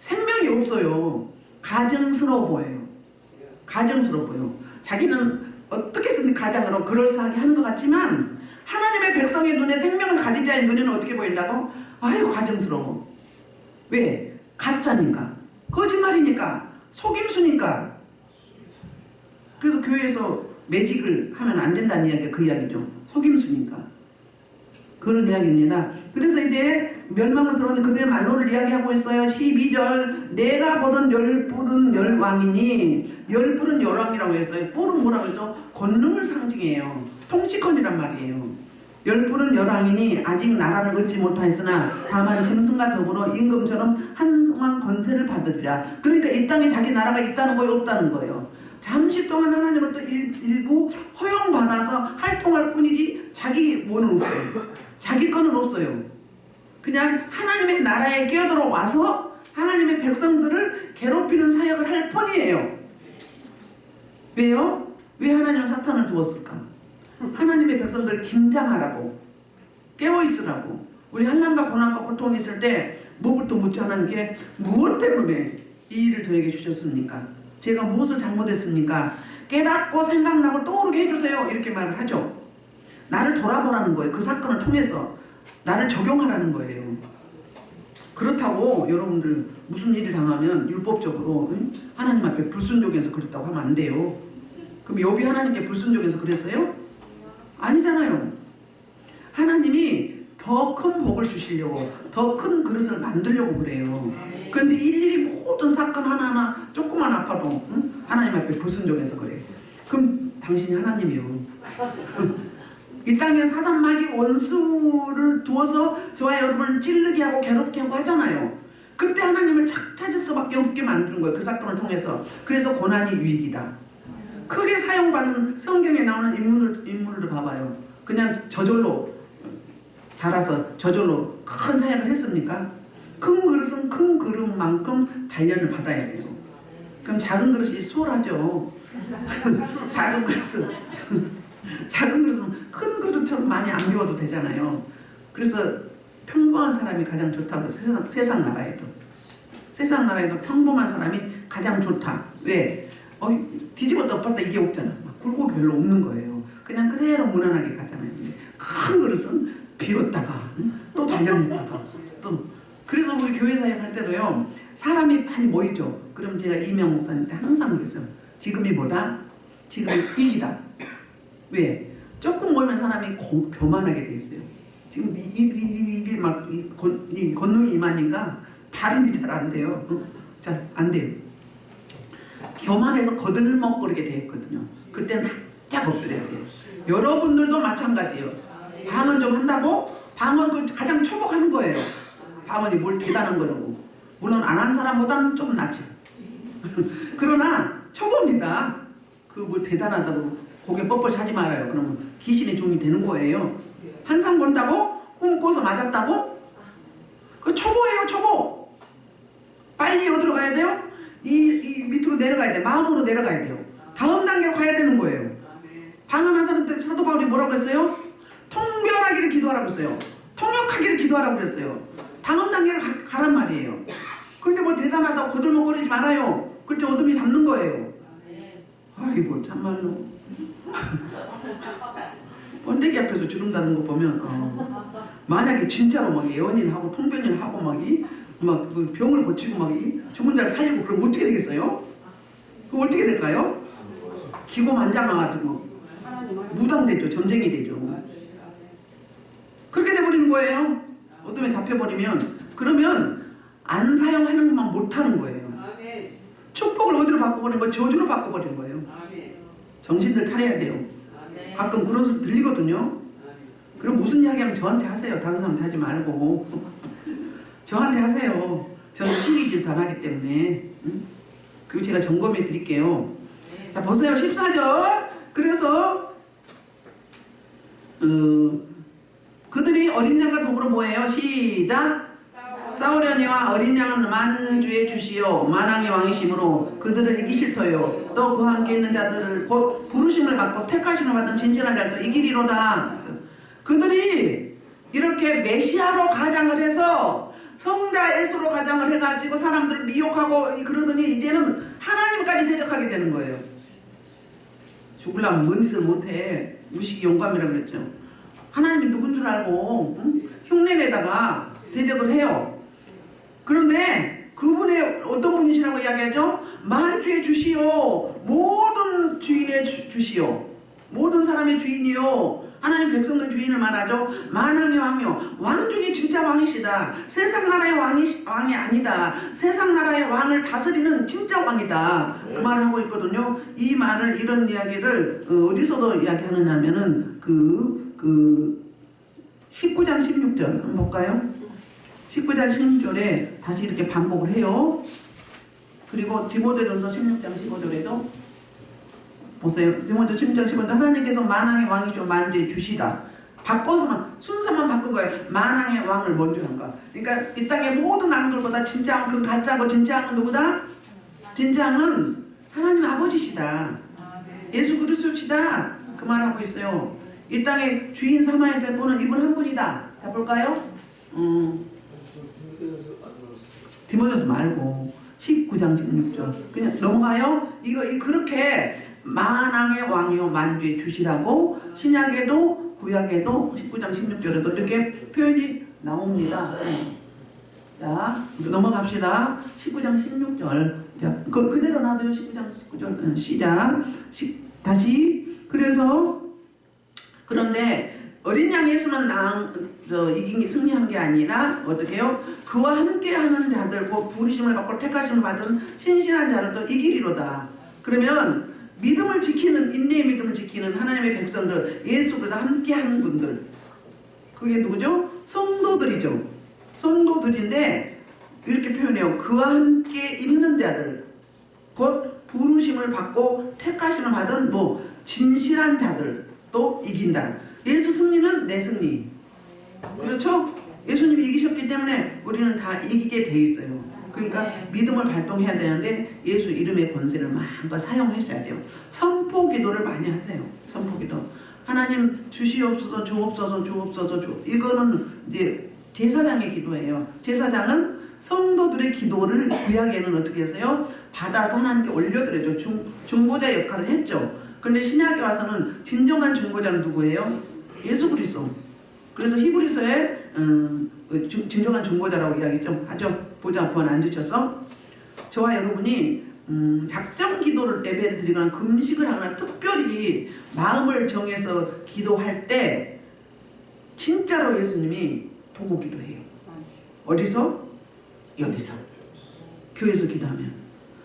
생명이 없어요. 가증스러워 보여요. 가증스러워 보여. 자기는 어떻게든 가장으로 그럴싸하게 하는 것 같지만 하나님의 백성의 눈에 생명을 가진 자의 눈에는 어떻게 보인다고? 아유 가증스러워. 왜? 가짜니까. 거짓말이니까. 속임수니까. 그래서 교회에서 매직을 하면 안 된다는 이야기가 그 이야기죠. 속임수니까. 그런 이야기입니다. 그래서 이제 멸망을 들었는데 그들의 말로를 이야기하고 있어요. 12절 내가 보던 열뿔은 열왕이니 열뿔은 열왕이라고 했어요. 뿔은 뭐라고 했죠? 권능을 상징해요. 통치권이란 말이에요. 열뿔은 열왕이니 아직 나라를 얻지 못하였으나 다만 짐승과 더불어 임금처럼 한동안 권세를 받으리라. 그러니까 이 땅에 자기 나라가 있다는 거예요? 없다는 거예요? 잠시 동안 하나님으로부터 일부 허용받아서 활동할 뿐이지 자기 자기 뭐는 없어요. 자기 거는 없어요. 그냥 하나님의 나라에 끼어들어 와서 하나님의 백성들을 괴롭히는 사역을 할 뿐이에요. 왜요? 왜 하나님은 사탄을 두었을까? 하나님의 백성들을 긴장하라고, 깨어있으라고. 우리 한란과 고난과 고통이 있을 때 뭐부터 묻지 하는 게 무엇 때문에 이 일을 저에게 주셨습니까? 제가 무엇을 잘못했습니까? 깨닫고 생각나고 떠오르게 해주세요. 이렇게 말을 하죠. 나를 돌아보라는 거예요. 그 사건을 통해서 나를 적용하라는 거예요. 그렇다고 여러분들 무슨 일을 당하면 율법적으로 하나님 앞에 불순종해서 그랬다고 하면 안 돼요. 그럼 욥이 하나님께 불순종해서 그랬어요? 아니잖아요. 하나님이 더 큰 복을 주시려고, 더 큰 그릇을 만들려고 그래요. 그런데 일일이 모든 사건 하나하나 조금만 아파도 하나님 앞에 불순종해서 그래요. 그럼 당신이 하나님이요. 이 땅에 사단 마귀 원수를 두어서 저와 여러분을 찔르게 하고 괴롭게 하고 하잖아요. 그때 하나님을 찾을 수밖에 없게 만드는 거예요. 그 사건을 통해서. 그래서 고난이 유익이다. 크게 사용받는 성경에 나오는 인물을 봐봐요. 그냥 저절로 자라서 저절로 큰 사역을 했습니까? 큰 그릇은 큰 그릇만큼 단련을 받아야 돼요. 그럼 작은 그릇이 수월하죠. 작은 그릇은 큰 그릇처럼 많이 안 비워도 되잖아요. 그래서 평범한 사람이 가장 좋다고 세상 나라에도 평범한 사람이 가장 좋다. 왜? 뒤집어 엎었다 이게 없잖아. 굴곡이 별로 없는 거예요. 그냥 그대로 무난하게 가잖아요. 큰 그릇은 비웠다가 또 단련했다가 또. 그래서 우리 교회 사역할 때도요, 사람이 많이 모이죠. 그럼 제가 이명 목사님한테 항상 그랬어요. 지금이 뭐다? 지금이 이기다. 왜? 조금 모이면 사람이 교만하게 돼 있어요. 지금 이게 막 권능이 임하니까 발음이 잘 안 돼요. 잘 안 돼요. 교만해서 거들먹거리게 돼 있거든요. 그때는 쫙 엎드려야 돼요. 여러분들도 마찬가지예요. 방언 좀 한다고? 방언 가장 초복하는 거예요. 방언이 뭘 대단한 거라고. 물론 안 한 사람보다는 좀 낫지. 그러나 초보입니다. 그 뭐 대단하다고 고개 뻣뻣이 하지 말아요. 그러면 귀신의 종이 되는 거예요. 한상 본다고? 꿈꿔서 맞았다고? 그 초보예요, 초보. 빨리 어디로 가야 돼요? 이 밑으로 내려가야 돼. 마음으로 내려가야 돼요. 다음 단계로 가야 되는 거예요. 방언한 사람들 사도 바울이 뭐라고 했어요? 통변하기를 기도하라고 했어요. 통역하기를 기도하라고 그랬어요. 다음 단계를 가란 말이에요. 그런데 뭐 대단하다고 거들먹거리지 말아요. 그때 어둠이 잡는 거예요. 아이고 참말로 번데기 앞에서 주름 닫는 거 보면 만약에 진짜로 막 예언인하고 통변인하고 막 병을 고치고 막 죽은 자를 살리고 그럼 어떻게 되겠어요? 그럼 어떻게 될까요? 기고만장해가지고 무당되죠. 전쟁이 되죠. 그렇게 돼버리는 거예요. 어둠에 잡혀버리면. 그러면 안 사용하는 것만 못하는 거예요. 축복을 어디로 바꿔버리는 거예요? 저주로 바꿔버리는 거예요. 정신들 차려야 돼요. 가끔 그런 소리 들리거든요. 그럼 무슨 이야기하면 저한테 하세요. 다른 사람한테 하지 말고 저한테 하세요. 저는 시기 질투 안 하기 때문에. 그리고 제가 점검해 드릴게요. 자 보세요. 14절. 그래서 그들이 어린 양과 더불어 뭐예요? 시작. 싸우려니와 어린 양은 만주의 주시요 만왕의 왕이심으로 그들을 이기실 터요. 또 그와 함께 있는 자들을 곧 부르심을 받고 택하심을 받은 진실한 자들도 이기리로다. 그들이 이렇게 메시아로 가장을 해서 성자 예수로 가장을 해가지고 사람들을 미혹하고 그러더니 이제는 하나님까지 대적하게 되는 거예요. 죽으려면 뭔 짓을 못해. 무식이 용감이라고 그랬죠. 하나님이 누군 줄 알고 흉내내다가 대적을 해요. 그런데 그분이 어떤 분이시라고 이야기하죠? 만주의 주시오. 모든 주인의 주시오. 모든 사람의 주인이요. 하나님 백성들 주인을 말하죠. 만왕의 왕이요. 왕 중에 진짜 왕이시다. 세상 나라의 왕이 아니다. 세상 나라의 왕을 다스리는 진짜 왕이다. 그 말을 하고 있거든요. 이 말을 이런 이야기를 어디서도 이야기하느냐면은 19장 16절 한번 볼까요? 19장 16절에 다시 이렇게 반복을 해요. 그리고 디모데전서 16장 15절에도 보세요. 디모데 16장 15절 하나님께서 만왕의 왕이시오 만주의 주시다. 바꿔서만 순서만 바꾼 거예요. 만왕의 왕을 먼저 한 거. 그러니까 이 땅의 모든 왕들보다 진짜 왕, 그 가짜고 진짜 왕은 누구다? 진짜 왕은 하나님 아버지시다. 예수 그리스도시다. 그 말하고 있어요. 이 땅의 주인 삼아야 될 분은 이분 한 분이다. 자 볼까요? 디모데서 말고 19장 16절 그냥 넘어가요. 이거 그렇게 만왕의 왕이요 만주의 주시라고 신약에도 구약에도 19장 16절에도 이렇게 표현이 나옵니다. 자 넘어갑시다. 19장 16절 자 그대로 놔둬요. 19장 19절 시작 다시 그래서 그런데 어린 양 예수는 이긴 게 승리한 게 아니라 어떻게 해요? 그와 함께 하는 자들 곧 부르심을 받고 택하심을 받은 신실한 자들도 이기리로다. 그러면 믿음을 지키는 인내의 믿음을 지키는 하나님의 백성들 예수보다 함께 하는 분들 그게 누구죠? 성도들이죠. 성도들인데 이렇게 표현해요. 그와 함께 있는 자들 곧 부르심을 받고 택하심을 받은 진실한 자들도 이긴다. 예수 승리는 내 승리. 그렇죠? 예수님이 이기셨기 때문에 우리는 다 이기게 돼 있어요. 그러니까 믿음을 발동해야 되는데 예수 이름의 권세를 마음껏 사용하셔야 돼요. 선포 기도를 많이 하세요. 선포 기도. 하나님 주시옵소서 주옵소서 주옵소서 이거는 이제 제사장의 기도예요. 제사장은 성도들의 기도를 구약에는 어떻게 했어요? 받아서 하나님께 올려드려죠. 중보자 역할을 했죠. 그런데 신약에 와서는 진정한 중보자는 누구예요? 예수 그리스도. 그래서 히브리서에 진정한 중보자라고 이야기 좀 하죠. 보좌 앞에 앉으셔서 저와 여러분이 작정 기도를 예배를 드리거나 금식을 하거나 특별히 마음을 정해서 기도할 때 진짜로 예수님이 보고 기도해요. 어디서? 여기서. 교회에서 기도하면.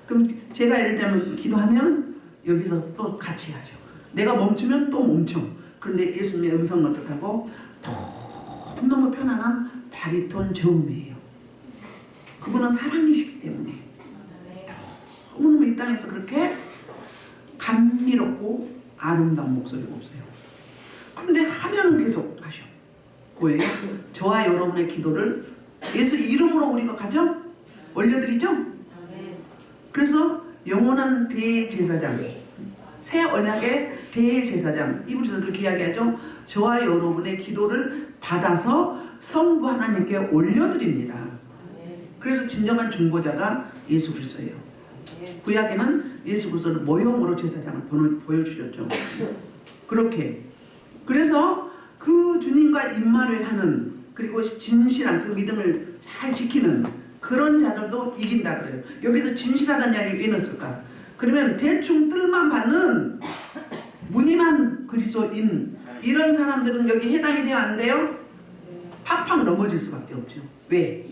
그럼 제가 예를 들면 기도하면 여기서 또 같이 하죠. 내가 멈추면 또 멈춰. 그런데 예수님의 음성은 어떡하고? 너무 편안한 바리톤 저음이에요. 그분은 사랑이시기 때문에 너무너무 이 땅에서 그렇게 감미롭고 아름다운 목소리가 없어요. 그런데 하면은 계속 하셔. 뭐예요? 저와 여러분의 기도를 예수 이름으로 우리가 가죠? 올려드리죠? 그래서 영원한 대제사장 새 언약의 대제사장 히브리서 그렇게 이야기하죠. 저와 여러분의 기도를 받아서 성부 하나님께 올려드립니다. 그래서 진정한 중보자가 예수 그리스도예요. 구약에는 예수 그리스도를 모형으로 제사장을 보여주셨죠. 그렇게 그래서 그 주님과 입마를 하는 그리고 진실한 그 믿음을 잘 지키는 그런 자들도 이긴다 그래요. 여기서 진실하다는 이야기를 왜 넣었을까? 그러면 대충 뜰만 받는 무늬만 그리스도인 이런 사람들은 여기 해당이 돼요? 안 돼요? 팍팍 넘어질 수밖에 없죠. 왜?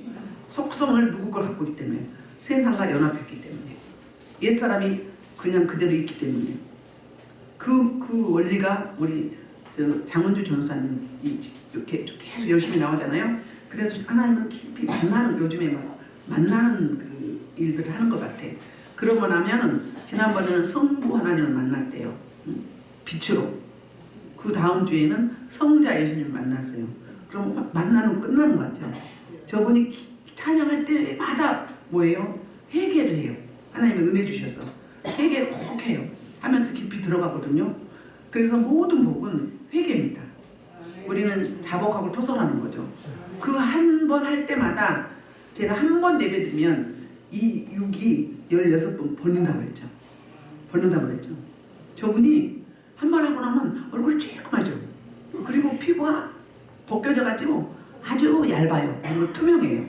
속성을 누구 걸 갖고 있기 때문에 세상과 연합했기 때문에 옛사람이 그냥 그대로 있기 때문에 그 원리가 우리 장은주 전사님 이렇게 계속 열심히 나오잖아요. 그래서 하나님을 깊이 만나는 요즘에 만나는 그 일들을 하는 것 같아. 그러고 나면은 지난번에는 성부 하나님을 만났대요. 빛으로. 그 다음 주에는 성자 예수님을 만났어요. 그럼 만나는 끝나는 것 같죠. 저분이 찬양할 때마다 뭐예요? 회개를 해요. 하나님의 은혜 주셔서 회개를 꼭 해요. 하면서 깊이 들어가거든요. 그래서 모든 복은 회개입니다. 우리는 자복하고 토설하는 거죠. 그 한 번 할 때마다 제가 한 번 예배드리면 이 육이 16번 벗는다고 그랬죠. 벗는다고 그랬죠. 저분이 한 번 하고 나면 얼굴이 쬐끔하죠. 그리고 피부가 벗겨져가지고 아주 얇아요. 그리고 투명해요.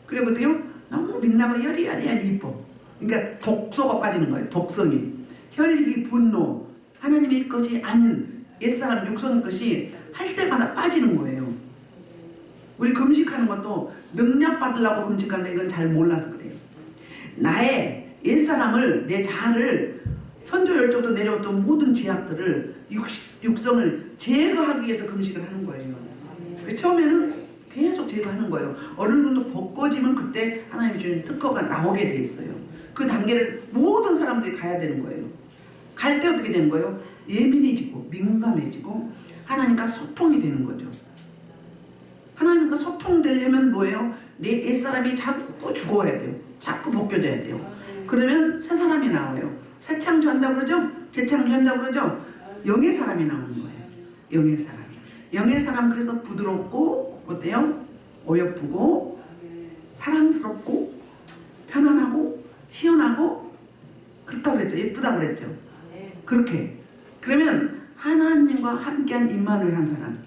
그리고 어때요? 너무 빛나고 여리여리한 이뻐. 그러니까 독소가 빠지는 거예요. 독성이. 혈기, 분노, 하나님의 것이 아닌 옛사람 육성의 것이 할 때마다 빠지는 거예요. 우리 금식하는 것도 능력 받으려고 금식하는데 이건 잘 몰라서 그래요. 나의 옛사람을 내 자아를 선조 열조부터 내려왔던 모든 제약들을 육성을 제거하기 위해서 금식을 하는 거예요. 처음에는 계속 제거하는 거예요. 어느 정도 벗겨지면 그때 하나님이 주는 특허가 나오게 돼 있어요. 그 단계를 모든 사람들이 가야 되는 거예요. 갈 때 어떻게 되는 거예요? 예민해지고 민감해지고 하나님과 소통이 되는 거죠. 하나님과 소통되려면 뭐예요? 내 옛사람이 자꾸 죽어야 돼요. 자꾸 벗겨져야 돼요. 그러면 새 사람이 나와요. 새 창조한다고 그러죠? 재창조한다고 그러죠? 영의 사람이 나오는 거예요. 영의 사람. 영의 사람, 그래서 부드럽고 어때요? 어여쁘고 사랑스럽고 편안하고 시원하고 그렇다고 그랬죠. 예쁘다고 그랬죠. 그렇게. 그러면 하나님과 함께한 임마누엘 한 사람,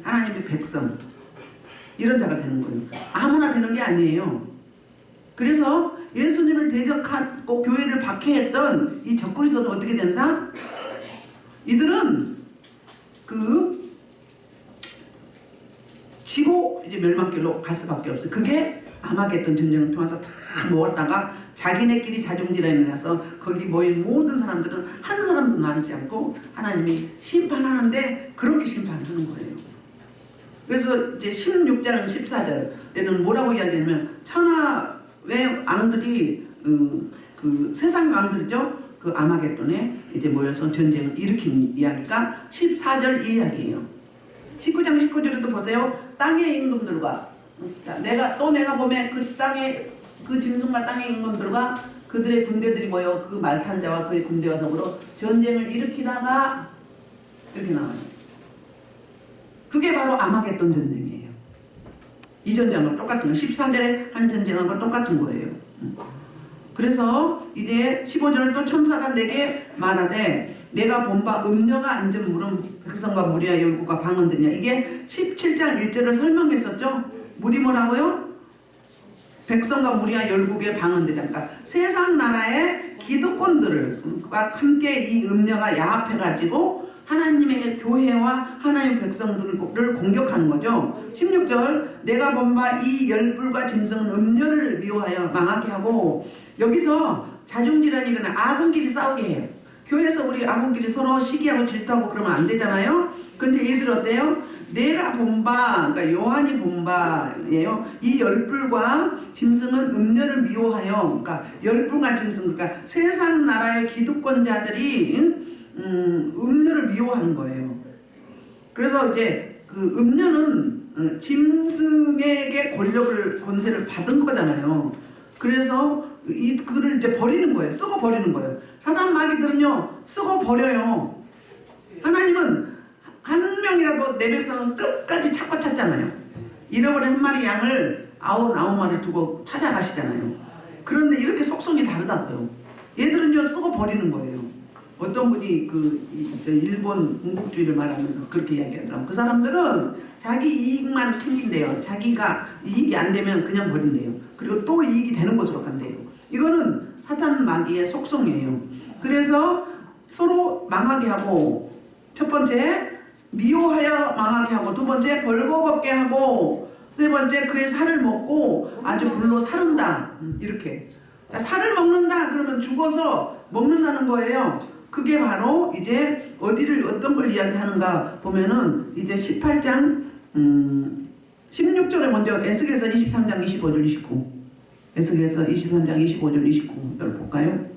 하나님의 백성, 이런 자가 되는 거예요. 아무나 되는 게 아니에요. 그래서 예수님을 대적하고 교회를 박해했던 이 적그리스도는 어떻게 된다? 이들은 지고 이제 멸망길로 갈 수밖에 없어요. 그게 아마겟돈 전쟁을 통해서 다 모았다가 자기네끼리 자중질환이 일어나서 거기 모인 모든 사람들은 한 사람도 남지 않고 하나님이 심판하는데 그렇게 심판하는 거예요. 그래서 이제 16장 14절에는 뭐라고 이야기하냐면 천하의 왕들이 그 세상의 왕들이죠. 그 아마겟돈에 이제 모여서 전쟁을 일으킨 이야기가 14절 이 이야기예요. 19장 19절에도 보세요. 땅의 임금들과 내가 보면 그 땅의 그 짐승과 땅의 임금들과 그들의 군대들이 모여 그 말탄 자와 그의 군대와 더불어 전쟁을 일으키다가 이렇게 나와요. 그게 바로 아마겟돈 전쟁이에요. 이 전쟁과 똑같은 거. 14절에 한 전쟁하고 똑같은 거예요. 그래서 이제 15절을 또 천사가 내게 말하되 내가 본 바 음녀가 앉은 물은 백성과 무리와 열국과 방언들이냐. 이게 17장 1절을 설명했었죠. 물이 뭐라고요? 백성과 무리와 열국의 방언들이야. 그러니까 세상 나라의 기득권들과 함께 이 음녀가 야합해가지고 하나님의 교회와 하나님의 백성들을 공격하는 거죠. 16절 내가 본 바 이 열불과 짐승은 음녀를 미워하여 망하게 하고, 여기서 자중질환이 일어나 아군끼리 싸우게 해요. 교회에서 우리 아군끼리 서로 시기하고 질투하고 그러면 안 되잖아요. 근데 얘들 어때요? 내가 본 바, 그러니까 요한이 본 바예요. 이 열불과 짐승은 음녀를 미워하여, 그러니까 열불과 짐승, 그러니까 세상 나라의 기득권자들이 음녀를 미워하는 거예요. 그래서 이제 그 음녀는 짐승에게 권세를 받은 거잖아요. 그래서 그를 이제 버리는 거예요. 썩어 버리는 거예요. 사단 마귀들은요, 썩어 버려요. 하나님은 한 명이라도 내 백성은 끝까지 찾고 찾잖아요. 잃어버린 한 마리 양을 99마리를 두고 찾아가시잖아요. 그런데 이렇게 속성이 다르다고요. 얘들은요, 썩어 버리는 거예요. 어떤 분이 일본 군국주의를 말하면서 그렇게 이야기하더라고요. 그 사람들은 자기 이익만 챙긴대요. 자기가 이익이 안 되면 그냥 버린대요. 그리고 또 이익이 되는 곳으로 간대요. 이거는 사탄 마귀의 속성이에요. 그래서 서로 망하게 하고, 첫 번째 미워하여 망하게 하고, 두 번째 벌거벗게 하고, 세 번째 그의 살을 먹고 아주 불로 사른다. 이렇게. 자, 살을 먹는다 그러면 죽어서 먹는다는 거예요. 그게 바로 이제 어떤 걸 이야기하는가 보면은 이제 18장 16절에 먼저 에스겔서 23장 25절 29, 에스겔서 23장 25절 29절 볼까요?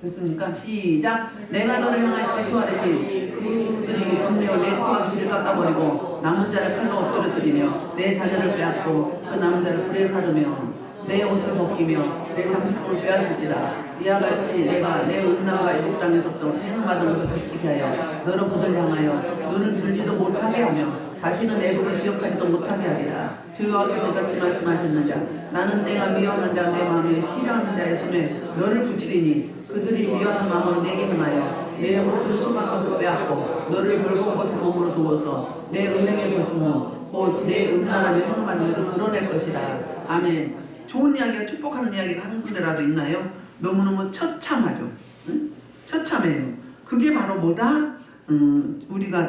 됐습니까? 시작. 내가 너를 향하여 질투하리니 그들이 분명 내 토와 길을 깎아버리고 남은 자를 칼로 엎드려뜨리며 내 자녀를 빼앗고 그 남은 자를 불에 사르며 내 옷을 벗기며 내 장식품을 빼앗을지라. 이와 같이 내가 내 음란과 애국 땅에서도 행음받은 것을 펼치게 하여 너를 그들 향하여 눈을 들지도 못하게 하며 다시는 애국을 기억하지도 못하게 하리라. 주 여호와께서 이같이 말씀하셨느냐. 나는 내가 미워하는 자 내 마음에 싫어하는 자의 손에 너를 붙이리니 그들이 미워하는 마음을 내게 행하여 내 옷을 속아서 빼앗고 너를 벌거벗은 몸으로 두어서 내 은행에 벗으면 곧 내 음란함에 행음하는 것을 드러낼 것이라. 아멘. 좋은 이야기가, 축복하는 이야기가 한 군데라도 있나요? 너무너무 처참하죠. 응? 처참해요. 그게 바로 뭐다? 우리가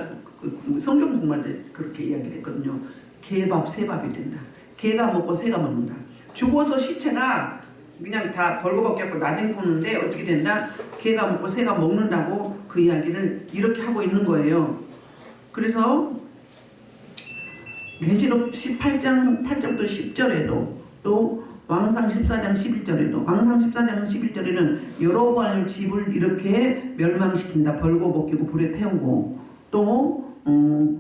성경 공부할 때 그렇게 이야기를 했거든요. 개밥 새밥이 된다. 개가 먹고 새가 먹는다. 죽어서 시체가 그냥 다 벌거벗게 하고 나댕구는데 어떻게 된다? 개가 먹고 새가 먹는다고 그 이야기를 이렇게 하고 있는 거예요. 그래서 계시록 18장 8절부터 10절에도 또 왕상 14장 11절에도 왕상 14장 11절에는 여로보암의 집을 이렇게 멸망시킨다. 벌고 벗기고 불에 태우고 또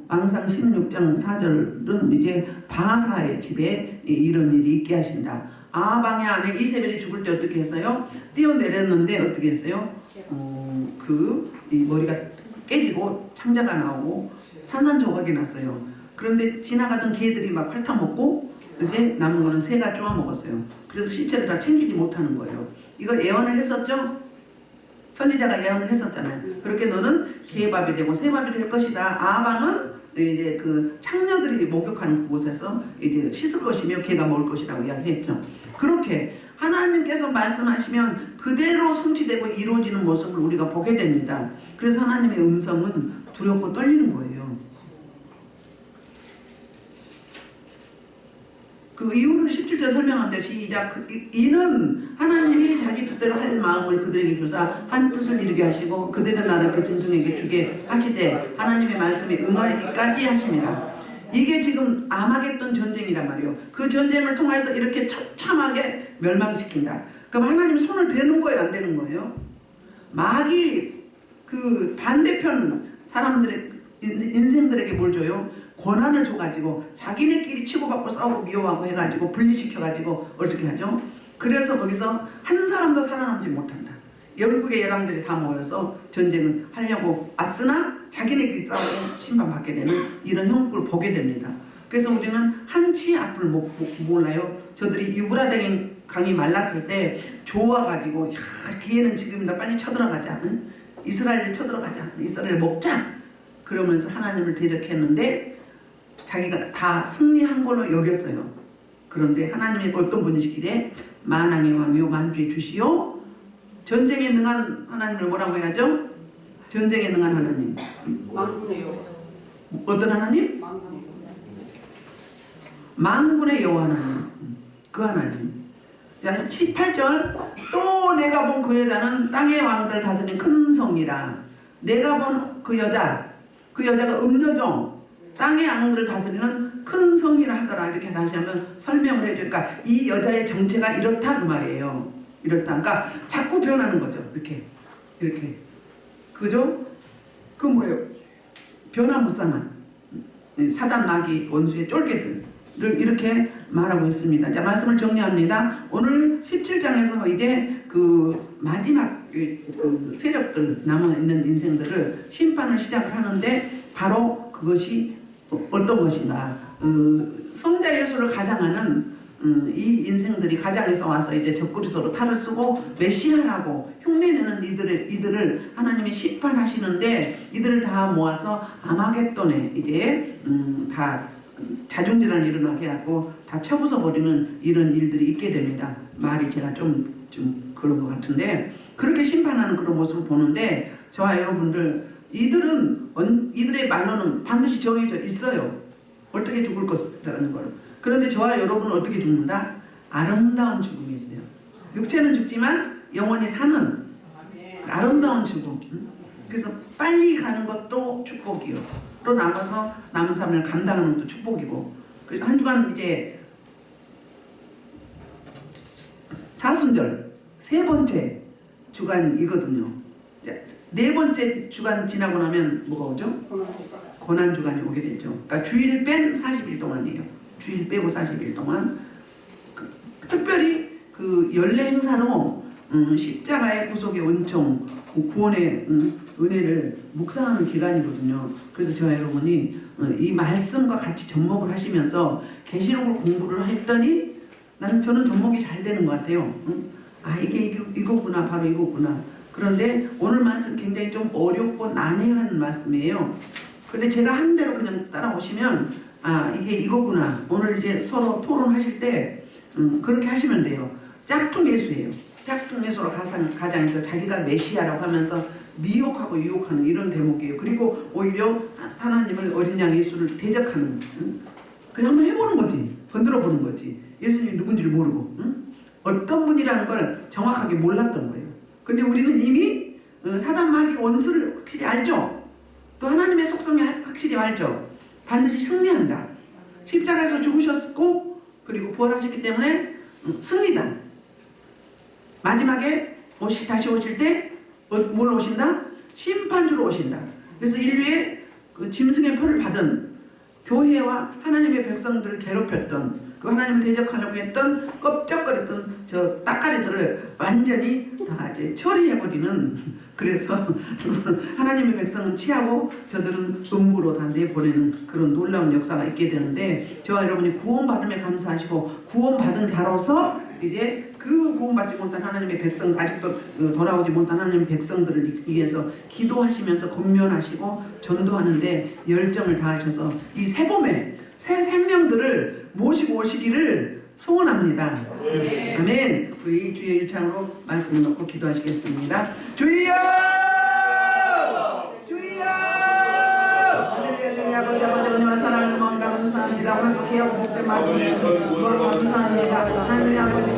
왕상 16장 4절은 이제 바사의 집에 이런 일이 있게 하신다. 아방의 아내 이세벨이 죽을 때 어떻게 했어요? 뛰어내렸는데 어떻게 했어요? 이 머리가 깨지고 창자가 나오고 산산조각이 났어요. 그런데 지나가던 개들이 막 핥아먹고 이제 남은 거는 새가 쪼아먹었어요. 그래서 시체를 다 챙기지 못하는 거예요. 이거 예언을 했었죠? 선지자가 예언을 했었잖아요. 그렇게 너는 개밥이 되고 새밥이 될 것이다. 아방은 이제 그 창녀들이 목욕하는 그곳에서 이제 씻을 것이며 개가 먹을 것이라고 이야기했죠. 그렇게 하나님께서 말씀하시면 그대로 성취되고 이루어지는 모습을 우리가 보게 됩니다. 그래서 하나님의 음성은 두렵고 떨리는 거예요. 그 이유를 17절 설명합니다. 시작. 이는 하나님이 자기 뜻대로 할 마음을 그들에게 주사 한 뜻을 이루게 하시고 그들의 나라 그 진성에게 주게 하시되 하나님의 말씀에 응하기까지 하십니다. 이게 지금 아마겟돈 전쟁이란 말이에요. 그 전쟁을 통해서 이렇게 처참하게 멸망시킨다. 그럼 하나님 손을 대는 거예요, 안 되는 거예요? 마귀 그 반대편 사람들의 인생들에게 뭘 줘요? 권한을 줘가지고 자기네끼리 치고받고 싸우고 미워하고 해가지고 분리시켜가지고 어떻게 하죠? 그래서 거기서 한 사람도 살아남지 못한다. 열국의 열왕들이 다 모여서 전쟁을 하려고 왔으나 자기네끼리 싸우고 심판받게 되는 이런 형국을 보게 됩니다. 그래서 우리는 한치 앞을 몰라요. 저들이 유브라데 강이 말랐을 때 좋아가지고 야, 기회는 지금이다. 빨리 쳐들어가자. 응? 이스라엘을 쳐들어가자. 이스라엘을 먹자. 그러면서 하나님을 대적했는데 자기가 다 승리한 걸로 여겼어요. 그런데 하나님이 어떤 분이시기에 만왕의 왕이요 만주의 주시요 전쟁에 능한 하나님을 뭐라고 해야죠? 전쟁에 능한 하나님. 만군의 여호와. 어떤 하나님? 만군의 여호와 하나님. 그 하나님. 자, 18절 또 내가 본 그 여자는 땅의 왕들 다스린 큰 성이라. 내가 본 그 여자가 음녀종 땅의 왕들을 다스리는 큰 성이라 하더라. 이렇게 다시 한번 설명을 해주니까 이 여자의 정체가 이렇다 그 말이에요. 이렇다. 그러니까 자꾸 변하는 거죠. 이렇게 그죠? 그 뭐예요? 변화무쌍한 사단 마귀 원수의 쫄개들을 이렇게 말하고 있습니다. 자, 말씀을 정리합니다. 오늘 17장에서 이제 그 마지막 그 세력들 남아있는 인생들을 심판을 시작을 하는데 바로 그것이 어떤 것인가? 성자 예수를 가장하는 이 인생들이 가장에서 와서 이제 적그리스도로 탈을 쓰고 메시아라고 흉내내는 이들을 하나님이 심판하시는데 이들을 다 모아서 아마겟돈에 이제 다 자중질환을 일어나게 하고 다 쳐부숴 버리는 이런 일들이 있게 됩니다. 말이 제가 좀 그런 것 같은데 그렇게 심판하는 그런 모습을 보는데 저와 여러분들 이들의 말로는 반드시 정해져 있어요. 어떻게 죽을 것이라는 걸. 그런데 저와 여러분은 어떻게 죽는다? 아름다운 죽음이 있어요. 육체는 죽지만 영원히 사는 아름다운 죽음. 그래서 빨리 가는 것도 축복이요. 또 남아서 남은 삶을 감당하는 것도 축복이고. 그래서 한 주간 이제 사순절 세 번째 주간이거든요. 네 번째 주간 지나고 나면 뭐가 오죠? 고난 주간이 오게 되죠. 그러니까 주일 뺀 40일 동안이에요. 주일 빼고 40일 동안 특별히 그 연례 행사로 십자가의 구속의 은총, 구원의 은혜를 묵상하는 기간이거든요. 그래서 저와 여러분이 이 말씀과 같이 접목을 하시면서 계시록을 공부를 했더니 저는 접목이 잘 되는 것 같아요. 아 이게 이거구나, 바로 이거구나. 그런데 오늘 말씀 굉장히 좀 어렵고 난해한 말씀이에요. 근데 제가 한 대로 그냥 따라오시면 아 이게 이거구나. 오늘 이제 서로 토론하실 때 그렇게 하시면 돼요. 짝퉁 예수예요. 짝퉁 예수로 가장해서 자기가 메시아라고 하면서 미혹하고 유혹하는 이런 대목이에요. 그리고 오히려 하나님을 어린 양 예수를 대적하는 그냥 한번 해보는 거지. 건드려 보는 거지. 예수님이 누군지를 모르고 어떤 분이라는 걸 정확하게 몰랐던 거예요. 근데 우리는 이미 사단 마귀 원수를 확실히 알죠. 또 하나님의 속성을 확실히 알죠. 반드시 승리한다. 십자가에서 죽으셨고 그리고 부활하셨기 때문에 승리다. 마지막에 다시 오실 때 뭘 오신다? 심판주로 오신다. 그래서 인류의 그 짐승의 표를 받은 교회와 하나님의 백성들을 괴롭혔던 그 하나님을 대적하려고 했던 껍적거렸던 저 따까리들을 완전히 다 이제 처리해버리는, 그래서 하나님의 백성은 취하고 저들은 음부로 다 내보내는 그런 놀라운 역사가 있게 되는데, 저와 여러분이 구원받음에 감사하시고 구원받은 자로서 이제 그 구원받지 못한 하나님의 백성, 아직도 돌아오지 못한 하나님의 백성들을 위해서 기도하시면서 권면하시고 전도하는데 열정을 다하셔서 이 새봄에 새 생명들을 모시고 오시기를 소원합니다. 아멘. 우리 주의 일창으로 말씀을 놓고 기도하시겠습니다. 주여! 주여! 할렐루야. 아버지 은혜와 사랑을 감사합니다. 오늘 또 귀하고 복된 말씀 주셔서 감사합니다. 하나님 아버지